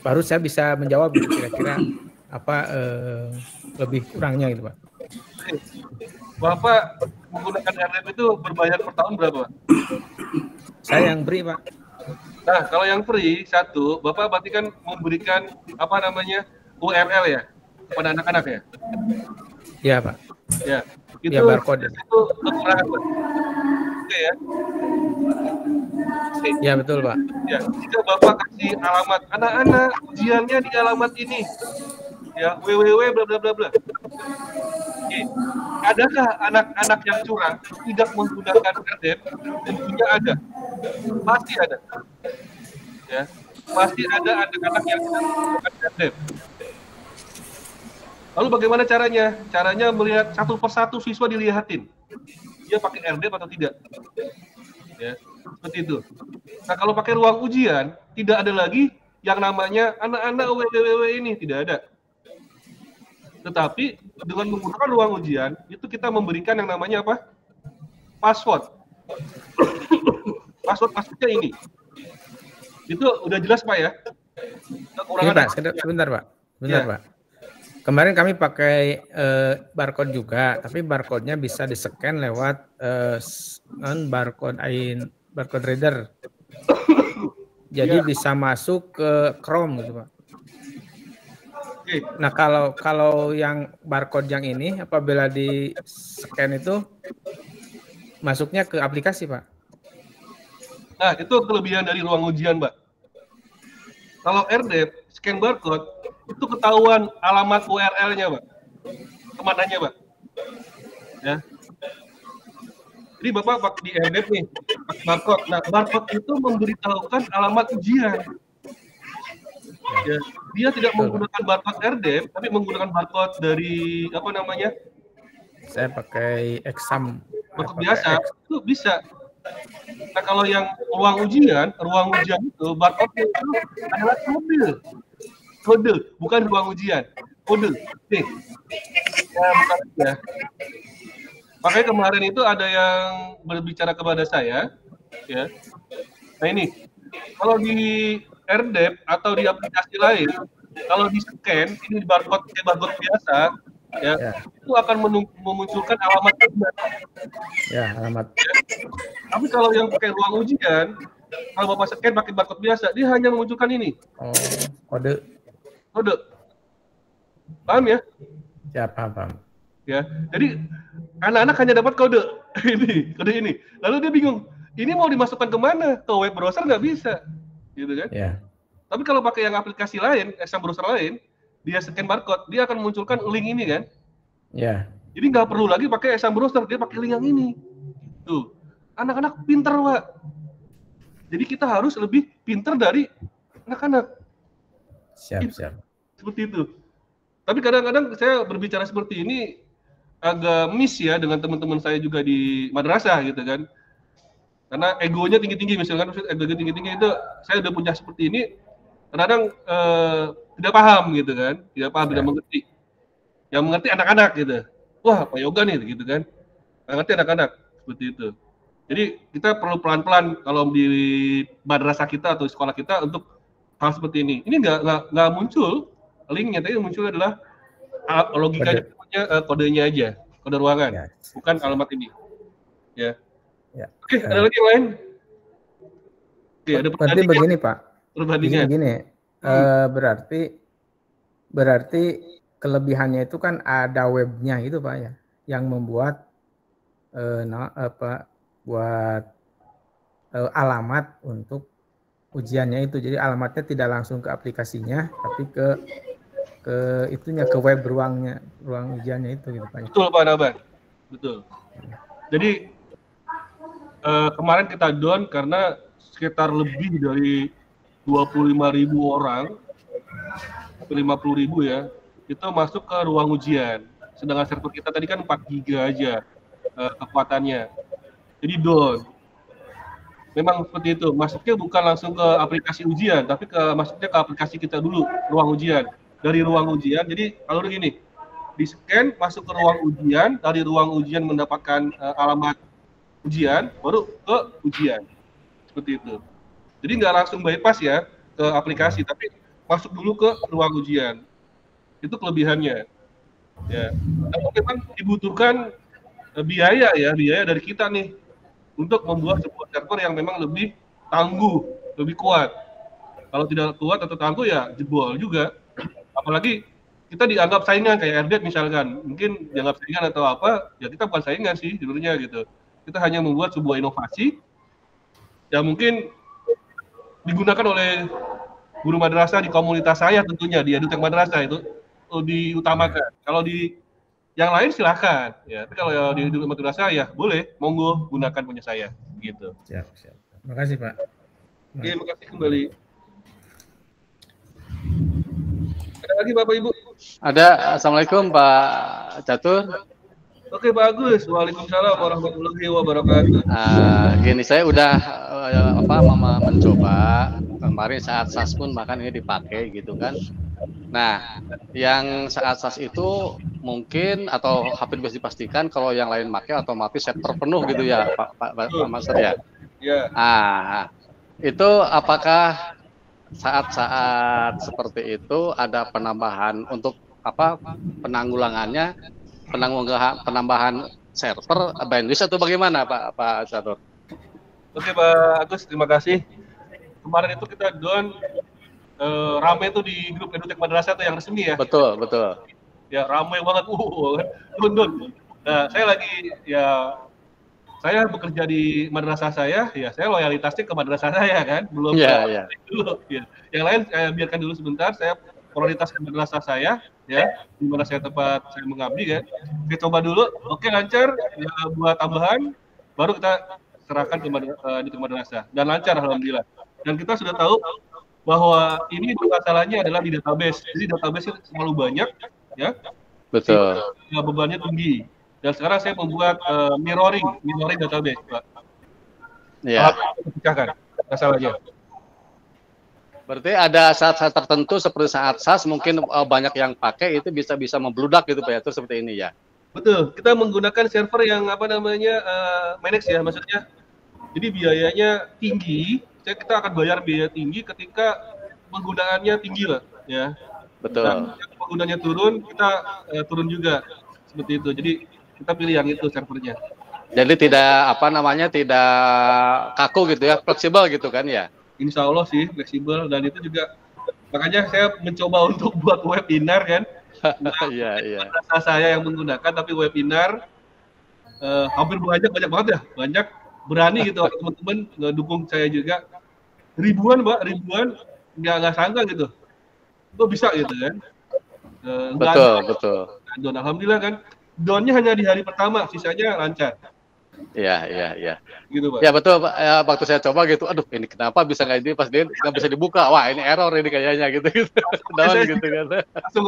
baru saya bisa menjawab kira-kira apa lebih kurangnya gitu Pak. Bapak menggunakan RDEP itu berbayar per tahun berapa? Saya yang beri Pak. Nah, kalau yang free satu, Bapak berarti kan memberikan apa namanya URL ya pada anak-anak ya? Iya, Pak. Ya, itu ya, barcode. Itu kekurangan, Pak. Oke ya. Oke. Ya, betul, Pak. Ya, jika Bapak kasih alamat anak-anak ujiannya di alamat ini, ya www bla bla bla bla. Oke. Adakah anak-anak yang curang tidak menggunakan RDEP? Tentunya ada. Pasti ada. Ya, pasti ada anak-anak yang tidak menggunakan RDEP. Lalu bagaimana caranya? Caranya melihat satu persatu siswa dilihatin. Dia pakai RDEP atau tidak. Ya, seperti itu. Nah, kalau pakai ruang ujian, tidak ada lagi yang namanya anak-anak WWW ini, tidak ada. Tetapi dengan menggunakan ruang ujian, itu kita memberikan yang namanya apa? Password. Passwordnya ini. Itu udah jelas, Pak ya? Iya, Pak. Sebentar, Pak. Sebentar, ya. Pak. Kemarin kami pakai barcode juga, tapi barcode-nya bisa di-scan lewat barcode reader. Jadi bisa masuk ke Chrome gitu, Pak. Nah, kalau yang barcode yang ini apabila di-scan itu masuknya ke aplikasi, Pak. Nah, itu kelebihan dari ruang ujian, Mbak. Kalau RDEP, scan barcode, itu ketahuan alamat URL-nya, Pak. Kemananya, Pak. Ya. Jadi Bapak pakai di RDEP nih, pakai barcode. Nah, barcode itu memberitahukan alamat ujian. Ya, dia tidak menggunakan barcode RDEP, tapi menggunakan barcode dari apa namanya? Saya pakai exam. Barcode biasa, itu bisa. Nah, kalau yang ruang ujian itu barcode itu adalah kode, bukan ruang ujian, kode. Nih, ya, bukan ya. Makanya kemarin itu ada yang berbicara kepada saya, ya. Nah ini, kalau di RDEP atau di aplikasi lain, kalau di scan ini di barcode biasa, ya, itu akan memunculkan alamat. Ya, alamat. Ya. Tapi kalau yang pakai ruang ujian, kalau Bapak scan pakai barcode biasa, dia hanya memunculkan ini. Oh, kode. Paham ya? Ya, paham. Ya, jadi anak-anak hanya dapat kode ini. Lalu dia bingung, ini mau dimasukkan kemana? Ke web browser nggak bisa, gitu kan? Ya. Tapi kalau pakai yang aplikasi lain, exam browser lain, dia scan barcode, dia akan memunculkan link ini kan? Ya. Jadi nggak perlu lagi pakai exam browser, dia pakai link yang ini. Tuh, anak-anak pinter, Pak. Jadi kita harus lebih pinter dari anak-anak. Siap. Seperti itu. Tapi kadang-kadang saya berbicara seperti ini agak miss ya dengan teman-teman saya juga di madrasah gitu kan. Karena egonya tinggi-tinggi, misalkan egonya tinggi-tinggi itu saya udah punya seperti ini, kadang-kadang tidak paham gitu kan, tidak paham, tidak mengerti. Yang mengerti anak-anak gitu. Wah, Pak Yoga nih gitu kan. Yang mengerti anak-anak seperti itu. Jadi kita perlu pelan-pelan kalau di madrasah kita atau sekolah kita untuk hal seperti ini. Ini nggak muncul linknya, tapi muncul adalah logikanya, kodenya aja, kode ruangan, bukan alamat ini. Ya. Oke, ada lagi yang lain? Oke, ada berarti begini, Pak. Perbandingan. Begini. Berarti kelebihannya itu kan ada webnya itu, Pak ya, yang membuat buat alamat untuk ujiannya itu. Jadi alamatnya tidak langsung ke aplikasinya, tapi ke web ruang ujiannya itu gitu, Pak. Betul, Pak Naban. Betul. Jadi kemarin kita down karena sekitar lebih dari 25.000 orang, 50.000 ya, itu masuk ke ruang ujian. Sedangkan server kita tadi kan 4 GB aja kekuatannya. Jadi down. Memang seperti itu. Masuknya bukan langsung ke aplikasi ujian, tapi masuknya ke aplikasi kita dulu, ruang ujian. Dari ruang ujian, jadi alur gini, di-scan, masuk ke ruang ujian, dari ruang ujian mendapatkan alamat ujian, baru ke ujian. Seperti itu. Jadi nggak langsung bypass ya ke aplikasi, tapi masuk dulu ke ruang ujian. Itu kelebihannya. Ya. Tapi memang dibutuhkan biaya dari kita nih untuk membuat sebuah server yang memang lebih tangguh lebih kuat. Kalau tidak kuat atau tangguh ya jebol juga. Apalagi kita dianggap saingan kayak RDET misalkan, mungkin dianggap saingan atau apa, ya kita bukan saingan sih judulnya gitu. Kita hanya membuat sebuah inovasi yang mungkin digunakan oleh guru madrasah di komunitas saya tentunya, di EduTech Madrasah itu diutamakan. Kalau di yang lain silahkan, ya. Tapi kalau di EduTech Madrasah ya boleh, monggo gunakan punya saya, gitu. Siap. Terima kasih Pak. Oke, terima kasih kembali. Ada lagi Bapak Ibu? Ada. Assalamualaikum Pak Catur. Oke, bagus. Waalaikumsalam warahmatullahi wabarakatuh. Gini, saya udah mencoba kemarin saat SAS pun bahkan ini dipakai gitu kan. Nah, yang saat SAS itu mungkin atau hampir bisa dipastikan kalau yang lain pakai otomatis server penuh gitu ya, Pak Master ya. Ya. Itu apakah saat-saat seperti itu ada penambahan untuk penambahan server bandwidth atau bagaimana Pak Catur? Oke Pak Agus, terima kasih. Kemarin itu kita down rame tuh di grup EduTech Madrasah tuh yang resmi ya. Betul. Ya ramai banget, down. Nah saya bekerja di madrasah saya, ya saya loyalitasnya ke madrasah saya kan, belum dulu. Ya. Yang lain saya biarkan dulu sebentar, saya prioritas ke madrasah saya, ya, di mana saya mengabdi kan. Kita coba dulu, oke lancar, ya, buat tambahan, baru kita serahkan ke madrasah dan lancar alhamdulillah. Dan kita sudah tahu bahwa ini masalahnya adalah di database, jadi database terlalu banyak, ya. Betul. Bebannya tinggi. Dan sekarang saya membuat mirroring database, Pak. Iya. Pecahkan masalahnya. Berarti ada saat-saat tertentu seperti saat SAS mungkin banyak yang pakai itu bisa membludak gitu Pak ya, itu seperti ini ya. Betul. Kita menggunakan server yang manage ya maksudnya. Jadi biayanya tinggi, kita akan bayar biaya tinggi ketika penggunaannya tinggi lah, ya. Betul. Dan penggunanya turun, kita turun juga seperti itu. Jadi kita pilih yang itu servernya. Jadi tidak tidak kaku gitu ya, fleksibel gitu kan ya. Insya Allah sih fleksibel, dan itu juga makanya saya mencoba untuk buat webinar kan. Iya. Saya yang menggunakan, tapi webinar hampir banyak banget ya, banyak berani gitu teman-teman ngedukung saya juga. Ribuan nggak sangka gitu, kok bisa gitu kan. Betul. Dan alhamdulillah kan, downnya hanya di hari pertama, sisanya lancar. Iya. Gitu Pak. Ya betul Pak. Ya, waktu saya coba gitu, aduh ini kenapa bisa nggak ini pas dia nggak bisa dibuka, wah ini error ini kayaknya gitu. Down gitu kan. Langsung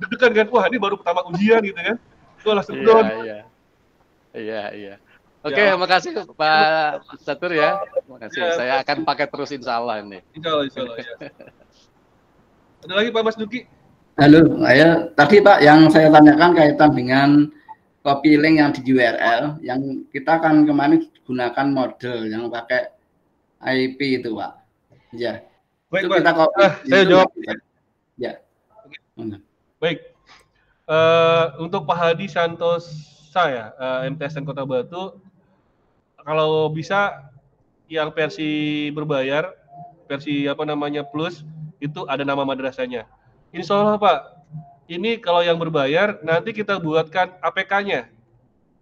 deg-degan kan, wah ini baru pertama ujian gitu kan. Gue langsung down. Iya. Oke, makasih Pak Catur ya. Makasih. Ya. Saya akan pakai terus insya Allah ini. Insya Allah ya. Ada lagi Pak Mas Duki? Halo, tadi Pak yang saya tanyakan kaitan dengan copy link yang di URL, yang kita kan kemarin gunakan model yang pakai IP itu Pak. Ya. Baik, itu kita copy. Saya jawab. Ya. Baik. Untuk Pak Hadi Santosa ya, MTSN Kota Batu, kalau bisa yang versi berbayar, versi plus, itu ada nama madrasahnya. Insya Allah Pak, ini kalau yang berbayar, nanti kita buatkan APK-nya.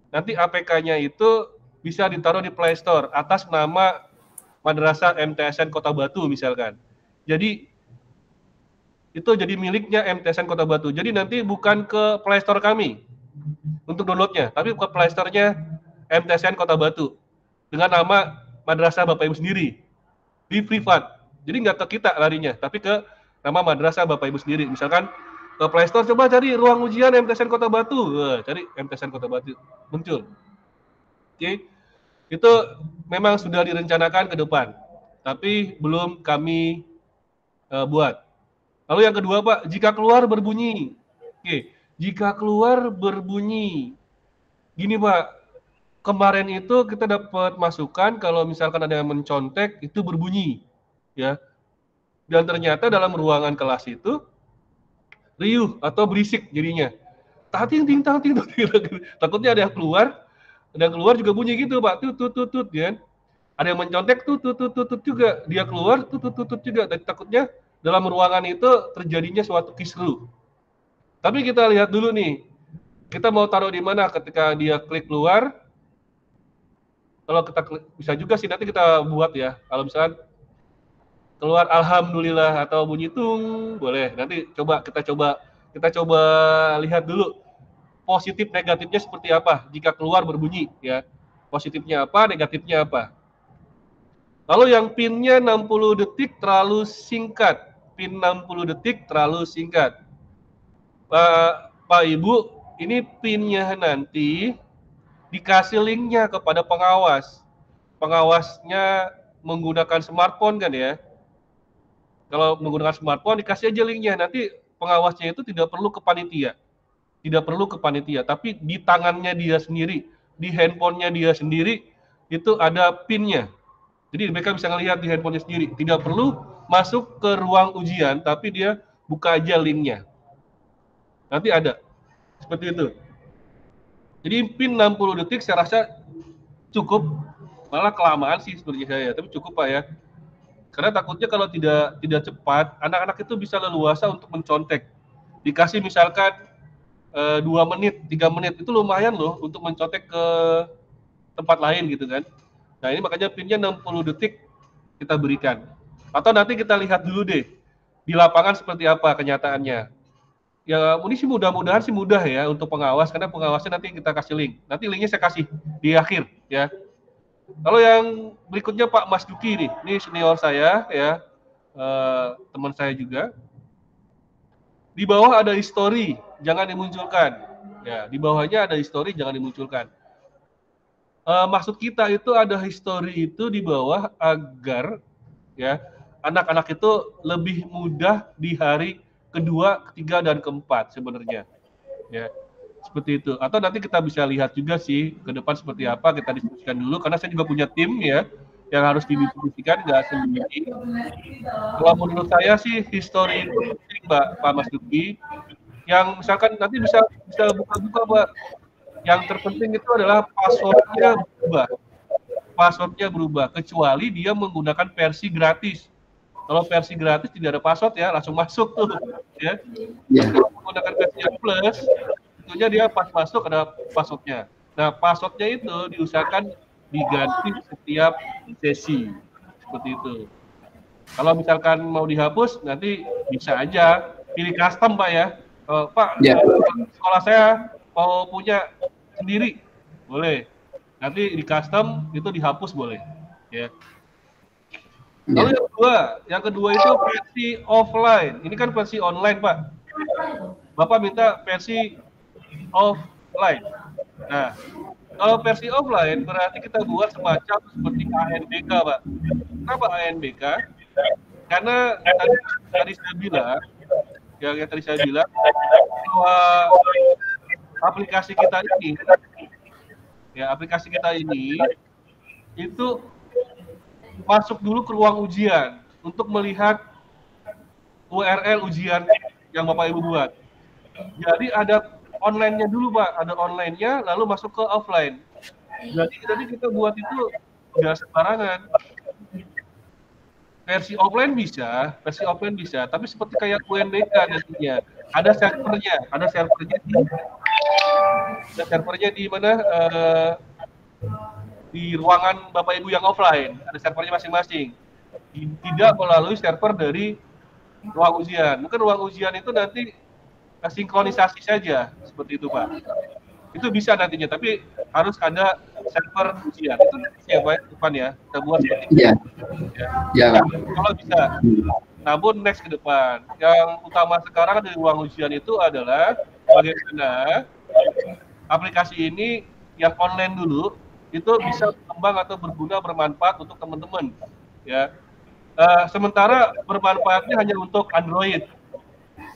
Nanti APK-nya itu bisa ditaruh di Play Store atas nama Madrasah MTSN Kota Batu misalkan. Jadi itu jadi miliknya MTSN Kota Batu. Jadi nanti bukan ke Play Store kami untuk downloadnya, tapi ke Play Store-nya MTSN Kota Batu dengan nama Madrasah Bapak Ibu sendiri. Di privat. Jadi nggak ke kita larinya, tapi ke nama Madrasah Bapak Ibu sendiri. Misalkan ke Play Store, coba cari ruang ujian MTSN Kota Batu, cari MTSN Kota Batu, muncul. Oke, itu memang sudah direncanakan ke depan, tapi belum kami buat. Lalu yang kedua Pak, jika keluar berbunyi. Oke, jika keluar berbunyi, gini Pak, kemarin itu kita dapat masukan kalau misalkan ada yang mencontek itu berbunyi, ya. Dan ternyata dalam ruangan kelas itu riuh atau berisik jadinya. Tating. Takutnya ada yang keluar juga bunyi gitu Pak, tut, ya. Ada yang mencontek tutut juga, dia keluar tutut juga, dan takutnya dalam ruangan itu terjadinya suatu kisruh. Tapi kita lihat dulu nih, kita mau taruh di mana ketika dia klik keluar. Kalau kita klik, bisa juga sih nanti kita buat ya. Kalau misalkan keluar alhamdulillah atau bunyi tung, boleh. Nanti kita coba lihat dulu positif negatifnya seperti apa jika keluar berbunyi ya. Positifnya apa, negatifnya apa. Lalu yang pinnya 60 detik terlalu singkat. Pin 60 detik terlalu singkat. Pak Ibu, ini pinnya nanti dikasih linknya kepada pengawas. Pengawasnya menggunakan smartphone kan ya. Kalau menggunakan smartphone dikasih aja linknya. Nanti pengawasnya itu tidak perlu ke panitia. Tidak perlu ke panitia, tapi di tangannya dia sendiri, di handphonenya dia sendiri, itu ada pinnya. Jadi mereka bisa ngelihat di handphonenya sendiri. Tidak perlu masuk ke ruang ujian, tapi dia buka aja linknya. Nanti ada. Seperti itu. Jadi pin 60 detik saya rasa cukup. Malah kelamaan sih seperti saya. Tapi cukup Pak ya. Karena takutnya kalau tidak cepat, anak-anak itu bisa leluasa untuk mencontek. Dikasih misalkan 2 menit, 3 menit, itu lumayan loh untuk mencontek ke tempat lain gitu kan. Nah ini makanya pinnya 60 detik kita berikan. Atau nanti kita lihat dulu deh, di lapangan seperti apa kenyataannya. Ya ini sih mudah-mudahan sih mudah ya untuk pengawas, karena pengawasnya nanti kita kasih link. Nanti linknya saya kasih di akhir ya. Kalau yang berikutnya Pak Mas Duki nih, ini senior saya ya, teman saya juga. Di bawah ada history, jangan dimunculkan. Ya, di bawahnya ada history, jangan dimunculkan. Maksud kita itu ada history itu di bawah agar ya anak-anak itu lebih mudah di hari kedua, ketiga, dan keempat sebenarnya. Ya, seperti itu. Atau nanti kita bisa lihat juga sih ke depan seperti apa, kita diskusikan dulu karena saya juga punya tim ya yang harus didiskusikan, nggak sendiri. Kalau menurut saya sih history itu penting Pak Mas Duki. Yang misalkan nanti bisa buka-buka Pak. Yang terpenting itu adalah passwordnya berubah. Passwordnya berubah kecuali dia menggunakan versi gratis. Kalau versi gratis tidak ada password ya, langsung masuk tuh ya. Kalau menggunakan versi yang plus, tentunya dia pas masuk ada passwordnya. Nah, passwordnya itu diusahakan diganti setiap sesi. Seperti itu. Kalau misalkan mau dihapus, nanti bisa aja pilih custom Pak ya. Pak, sekolah saya mau punya sendiri, boleh. Nanti di custom itu dihapus boleh. Ya. Lalu yang kedua itu versi offline. Ini kan versi online Pak. Bapak minta versi offline. Nah, kalau versi offline berarti kita buat semacam seperti ANBK Pak. Kenapa ANBK? Karena tadi saya bilang, yang tadi saya bilang bahwa aplikasi kita ini itu masuk dulu ke ruang ujian untuk melihat URL ujian yang Bapak Ibu buat. Jadi ada online-nya dulu Pak, ada online-nya lalu masuk ke offline. Jadi kita buat itu nggak sembarangan. Versi offline bisa, tapi seperti kayak UNBK nantinya. Ada servernya di mana? Di ruangan Bapak Ibu yang offline, ada servernya masing-masing. Tidak melalui server dari ruang ujian. Mungkin ruang ujian itu nanti sinkronisasi saja, seperti itu Pak. Itu bisa nantinya, tapi harus ada server ujian. Itu ya Pak, depan ya, kita buat seperti itu. Ya. Kalau bisa. Namun next ke depan, yang utama sekarang di ruang ujian itu adalah bagaimana aplikasi ini yang online dulu itu bisa berkembang atau berguna, bermanfaat untuk teman-teman. Ya. Sementara bermanfaatnya hanya untuk Android.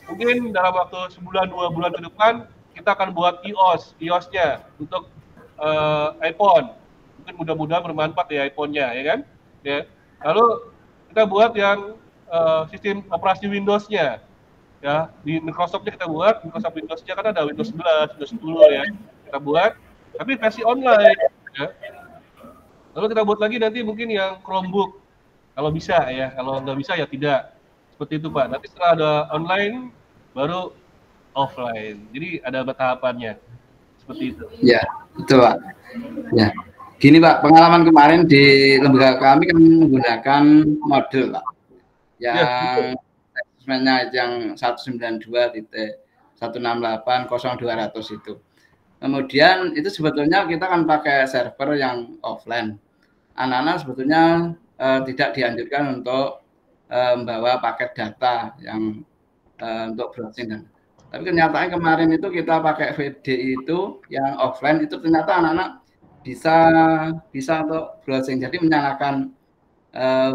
Mungkin dalam waktu sebulan 2 bulan ke depan kita akan buat iOS-nya untuk iPhone. Mungkin mudah-mudahan bermanfaat ya iPhone-nya, ya kan? Ya. Lalu kita buat yang sistem operasi Windows-nya. Ya, di Microsoft-nya kita buat, Microsoft Windows-nya kan ada Windows 11, Windows 10 ya. Kita buat, tapi versi online. Ya. Lalu kita buat lagi nanti mungkin yang Chromebook, kalau bisa ya, kalau nggak bisa ya tidak. Seperti itu Pak. Nanti setelah ada online, baru offline. Jadi ada tahapannya. Seperti itu. Ya, betul Pak. Ya, gini Pak, pengalaman kemarin di lembaga kami kan menggunakan modul Pak, yang segmennya yang 192.168.0200 itu. Kemudian itu sebetulnya kita kan pakai server yang offline. Anak-anak sebetulnya tidak dianjurkan untuk membawa paket data yang untuk browsing dan tapi kenyataannya kemarin itu kita pakai VD itu yang offline itu ternyata anak-anak bisa untuk browsing. Jadi menyalakan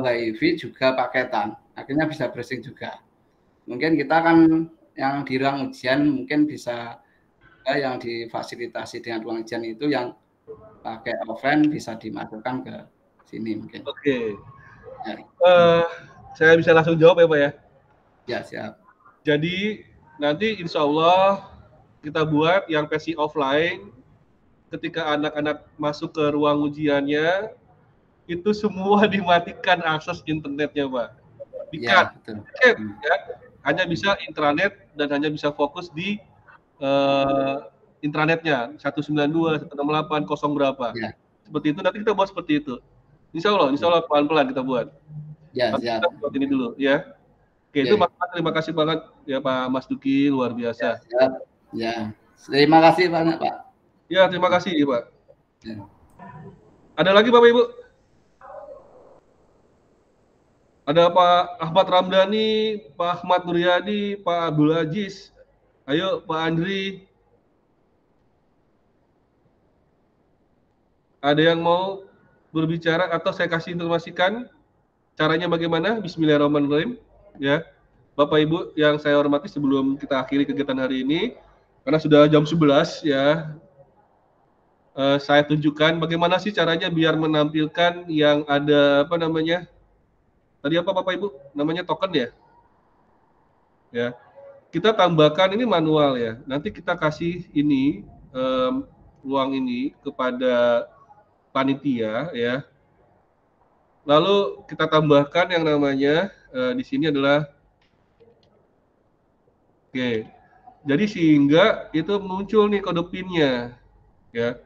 WiFi juga paketan. Akhirnya bisa browsing juga. Mungkin kita kan yang di ruang ujian mungkin bisa yang difasilitasi dengan ruang ujian itu yang pakai offline bisa dimasukkan ke sini mungkin. Oke. Ya. Saya bisa langsung jawab ya Pak ya? Ya siap. Jadi nanti insya Allah kita buat yang versi offline, ketika anak-anak masuk ke ruang ujiannya, itu semua dimatikan akses internetnya Pak. Ya, ya. Hanya bisa intranet dan hanya bisa fokus di intranetnya 192, 168, 0 berapa. Ya. Seperti itu, nanti kita buat seperti itu. Insya Allah pelan-pelan kita buat. Ya, siap. Kita buat ini dulu ya. Oke, itu terima kasih banget ya Pak Mas Duki, luar biasa. Ya, terima kasih banyak Pak. Ya, terima kasih Pak. Ya. Ada lagi Bapak Ibu? Ada Pak Ahmad Ramdhani, Pak Ahmad Nuryadi, Pak Abdul Aziz. Ayo Pak Andri. Ada yang mau berbicara atau saya kasih informasikan caranya bagaimana? Bismillahirrahmanirrahim. Ya, Bapak Ibu yang saya hormati, sebelum kita akhiri kegiatan hari ini, karena sudah jam 11 ya, saya tunjukkan bagaimana sih caranya biar menampilkan yang ada apa namanya? Tadi apa Bapak Ibu? Namanya token ya? Ya, kita tambahkan ini manual ya. Nanti kita kasih ini ruang ini kepada panitia ya. Lalu kita tambahkan yang namanya di sini adalah oke. Jadi sehingga itu muncul nih kode PIN-nya ya.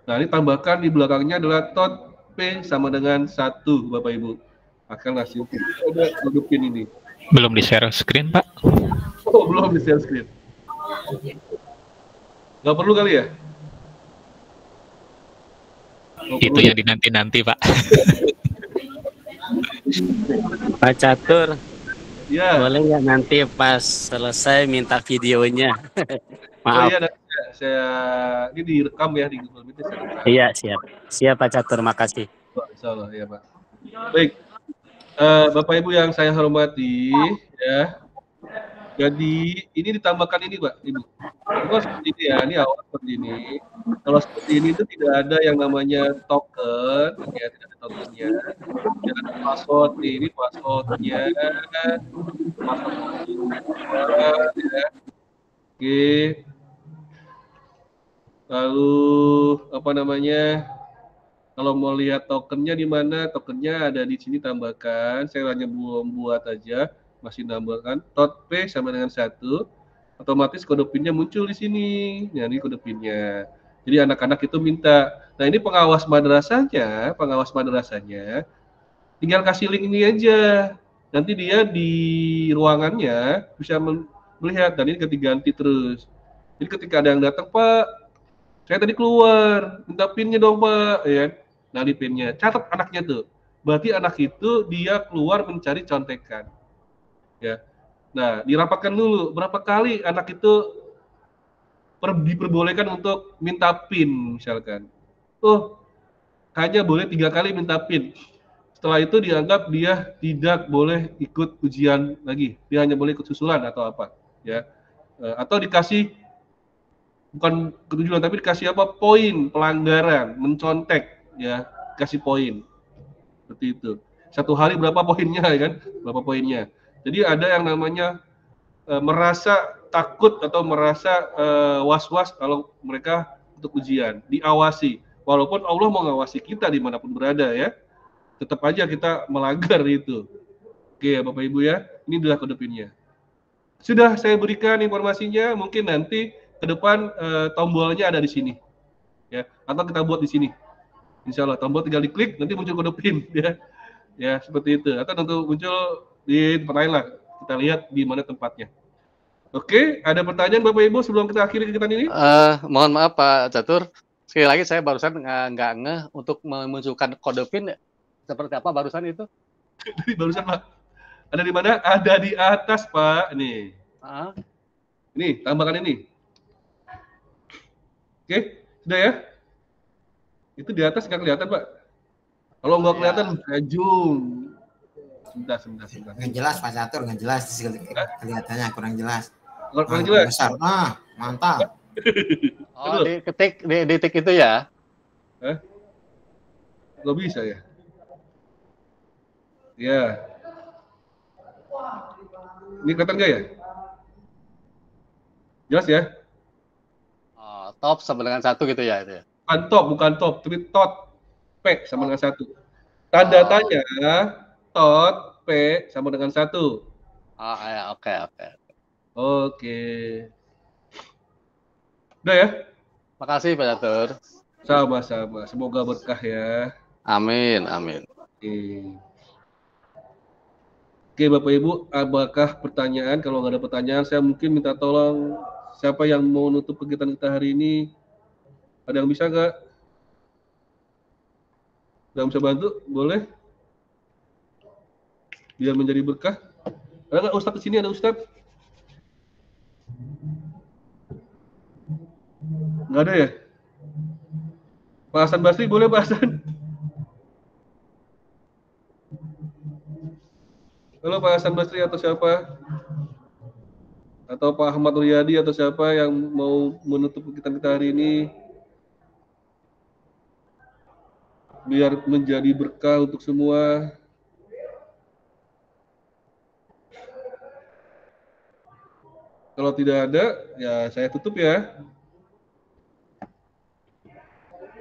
Nah, ini tambahkan di belakangnya adalah tot P sama dengan 1 Bapak Ibu. Akan ngasih kode PIN ini. Belum di-share screen, Pak? Oh, belum di-share screen. Nggak perlu kali ya? Itu yang dinanti-nanti, Pak. Pak Catur, ya. Boleh nggak nanti pas selesai minta videonya? Maaf. Oh iya, saya ini direkam ya di Google Meet. Iya, siap Pak Catur, makasih. Insya Allah ya Pak. Baik, Bapak Ibu yang saya hormati ya. Jadi ini ditambahkan ini Pak Ibu. Kalau seperti ini ya, ini awal seperti ini. Kalau seperti ini itu tidak ada yang namanya token, ya tidak ada tokennya. Tidak ada password nih, ini passwordnya. Ya. Oke. Lalu apa namanya? Kalau mau lihat tokennya di mana? Tokennya ada di sini, tambahkan. Saya hanya buat aja. Masih nambahkan tot P sama dengan 1, otomatis kode PIN-nya muncul di sini. Nah, ini kode PIN-nya. Jadi anak-anak itu minta. Nah, ini pengawas madrasahnya tinggal kasih link ini aja. Nanti dia di ruangannya bisa melihat, dan ini ganti terus. Jadi ketika ada yang datang, Pak, saya tadi keluar, minta PIN-nya dong Pak, ya. Nah, di PIN-nya, catat anaknya tuh. Berarti anak itu dia keluar mencari contekan. Ya, nah dirapatkan dulu berapa kali anak itu diperbolehkan untuk minta PIN misalkan. Oh, hanya boleh 3 kali minta PIN. Setelah itu dianggap dia tidak boleh ikut ujian lagi. Dia hanya boleh ikut susulan atau apa, ya. Atau dikasih bukan ketujuan tapi dikasih apa? Poin pelanggaran, mencontek, ya, kasih poin. Seperti itu. 1 hari berapa poinnya, ya kan? Berapa poinnya? Jadi ada yang namanya merasa takut atau merasa was-was kalau mereka untuk ujian, diawasi. Walaupun Allah mengawasi kita dimanapun berada ya, tetap aja kita melanggar itu. Oke ya Bapak Ibu ya, ini adalah kode PIN-nya. Sudah saya berikan informasinya, mungkin nanti ke depan tombolnya ada di sini. Ya, atau kita buat di sini. Insya Allah tombol tinggal diklik, nanti muncul kode PIN ya. Ya, seperti itu. Atau tentu muncul di tempat lain lah. Kita lihat di mana tempatnya. Oke, ada pertanyaan Bapak Ibu sebelum kita akhiri kegiatan ini? Mohon maaf Pak Catur. Sekali lagi saya barusan nggak ngeh untuk memunculkan kode PIN seperti apa barusan itu? Barusan Pak. Ada di mana? Ada di atas Pak. Nih. Ini tambahkan ini. Oke, sudah ya? Itu di atas nggak kelihatan Pak. Kalau nggak kelihatan, saya zoom. Sebentar. Nggak jelas Pak Catur, nggak jelas kelihatannya kurang jelas. Kurang jelas. Besar. Mantap. Oh, diketik di detik itu ya? Nggak bisa ya? Ya. Ini kelihatan nggak ya? Jelas ya? Oh, top sama dengan 1 gitu ya itu ya? Bukan top, tapi tot P sama dengan 1. Tanda tanya tot P sama dengan 1. Oh ya, oke. Oke. Udah ya? Makasih Pak Catur. Sama-sama. Semoga berkah ya. Amin. Oke Bapak Ibu, apakah pertanyaan? Kalau nggak ada pertanyaan, saya mungkin minta tolong siapa yang mau nutup kegiatan kita hari ini. Ada yang bisa nggak? Nggak bisa bantu? Boleh? Biar menjadi berkah. Ada nggak Ustadz di sini? Ada Ustadz? Nggak ada ya? Pak Hasan Basri boleh Pak Hasan? Halo Pak Hasan Basri atau siapa? Atau Pak Ahmad Riyadi atau siapa yang mau menutup kegiatan kita hari ini? Biar menjadi berkah untuk semua. Kalau tidak ada, ya saya tutup ya.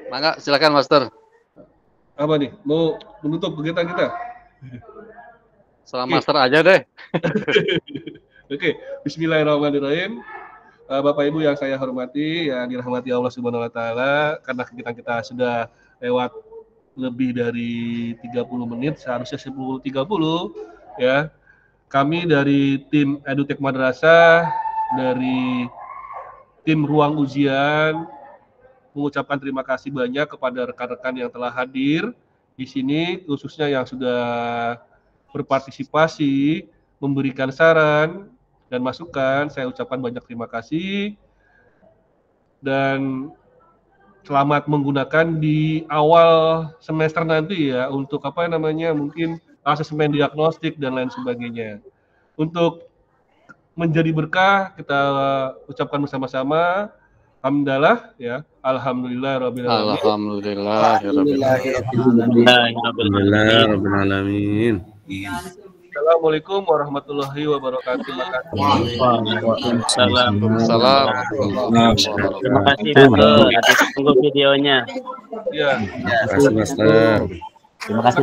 Mangga, silakan Master. Apa nih? Mau menutup kegiatan kita? Salam Master aja deh. Oke, Bismillahirrahmanirrahim. Bapak Ibu yang saya hormati, yang dirahmati Allah Subhanahu wa taala, karena kegiatan kita sudah lewat lebih dari 30 menit, seharusnya 10.30 ya. Kami dari tim EduTech Madrasah, dari tim Ruang Ujian mengucapkan terima kasih banyak kepada rekan-rekan yang telah hadir di sini, khususnya yang sudah berpartisipasi, memberikan saran dan masukan. Saya ucapkan banyak terima kasih dan selamat menggunakan di awal semester nanti ya untuk mungkin asesmen diagnostik dan lain sebagainya. Untuk menjadi berkah kita ucapkan bersama-sama hamdalah ya, alhamdulillahirabbil alamin. Assalamualaikum warahmatullahi wabarakatuh. Waalaikumsalam. Terima kasih Dokter. Tunggu videonya. Ya. Terima kasih Master. Terima kasih.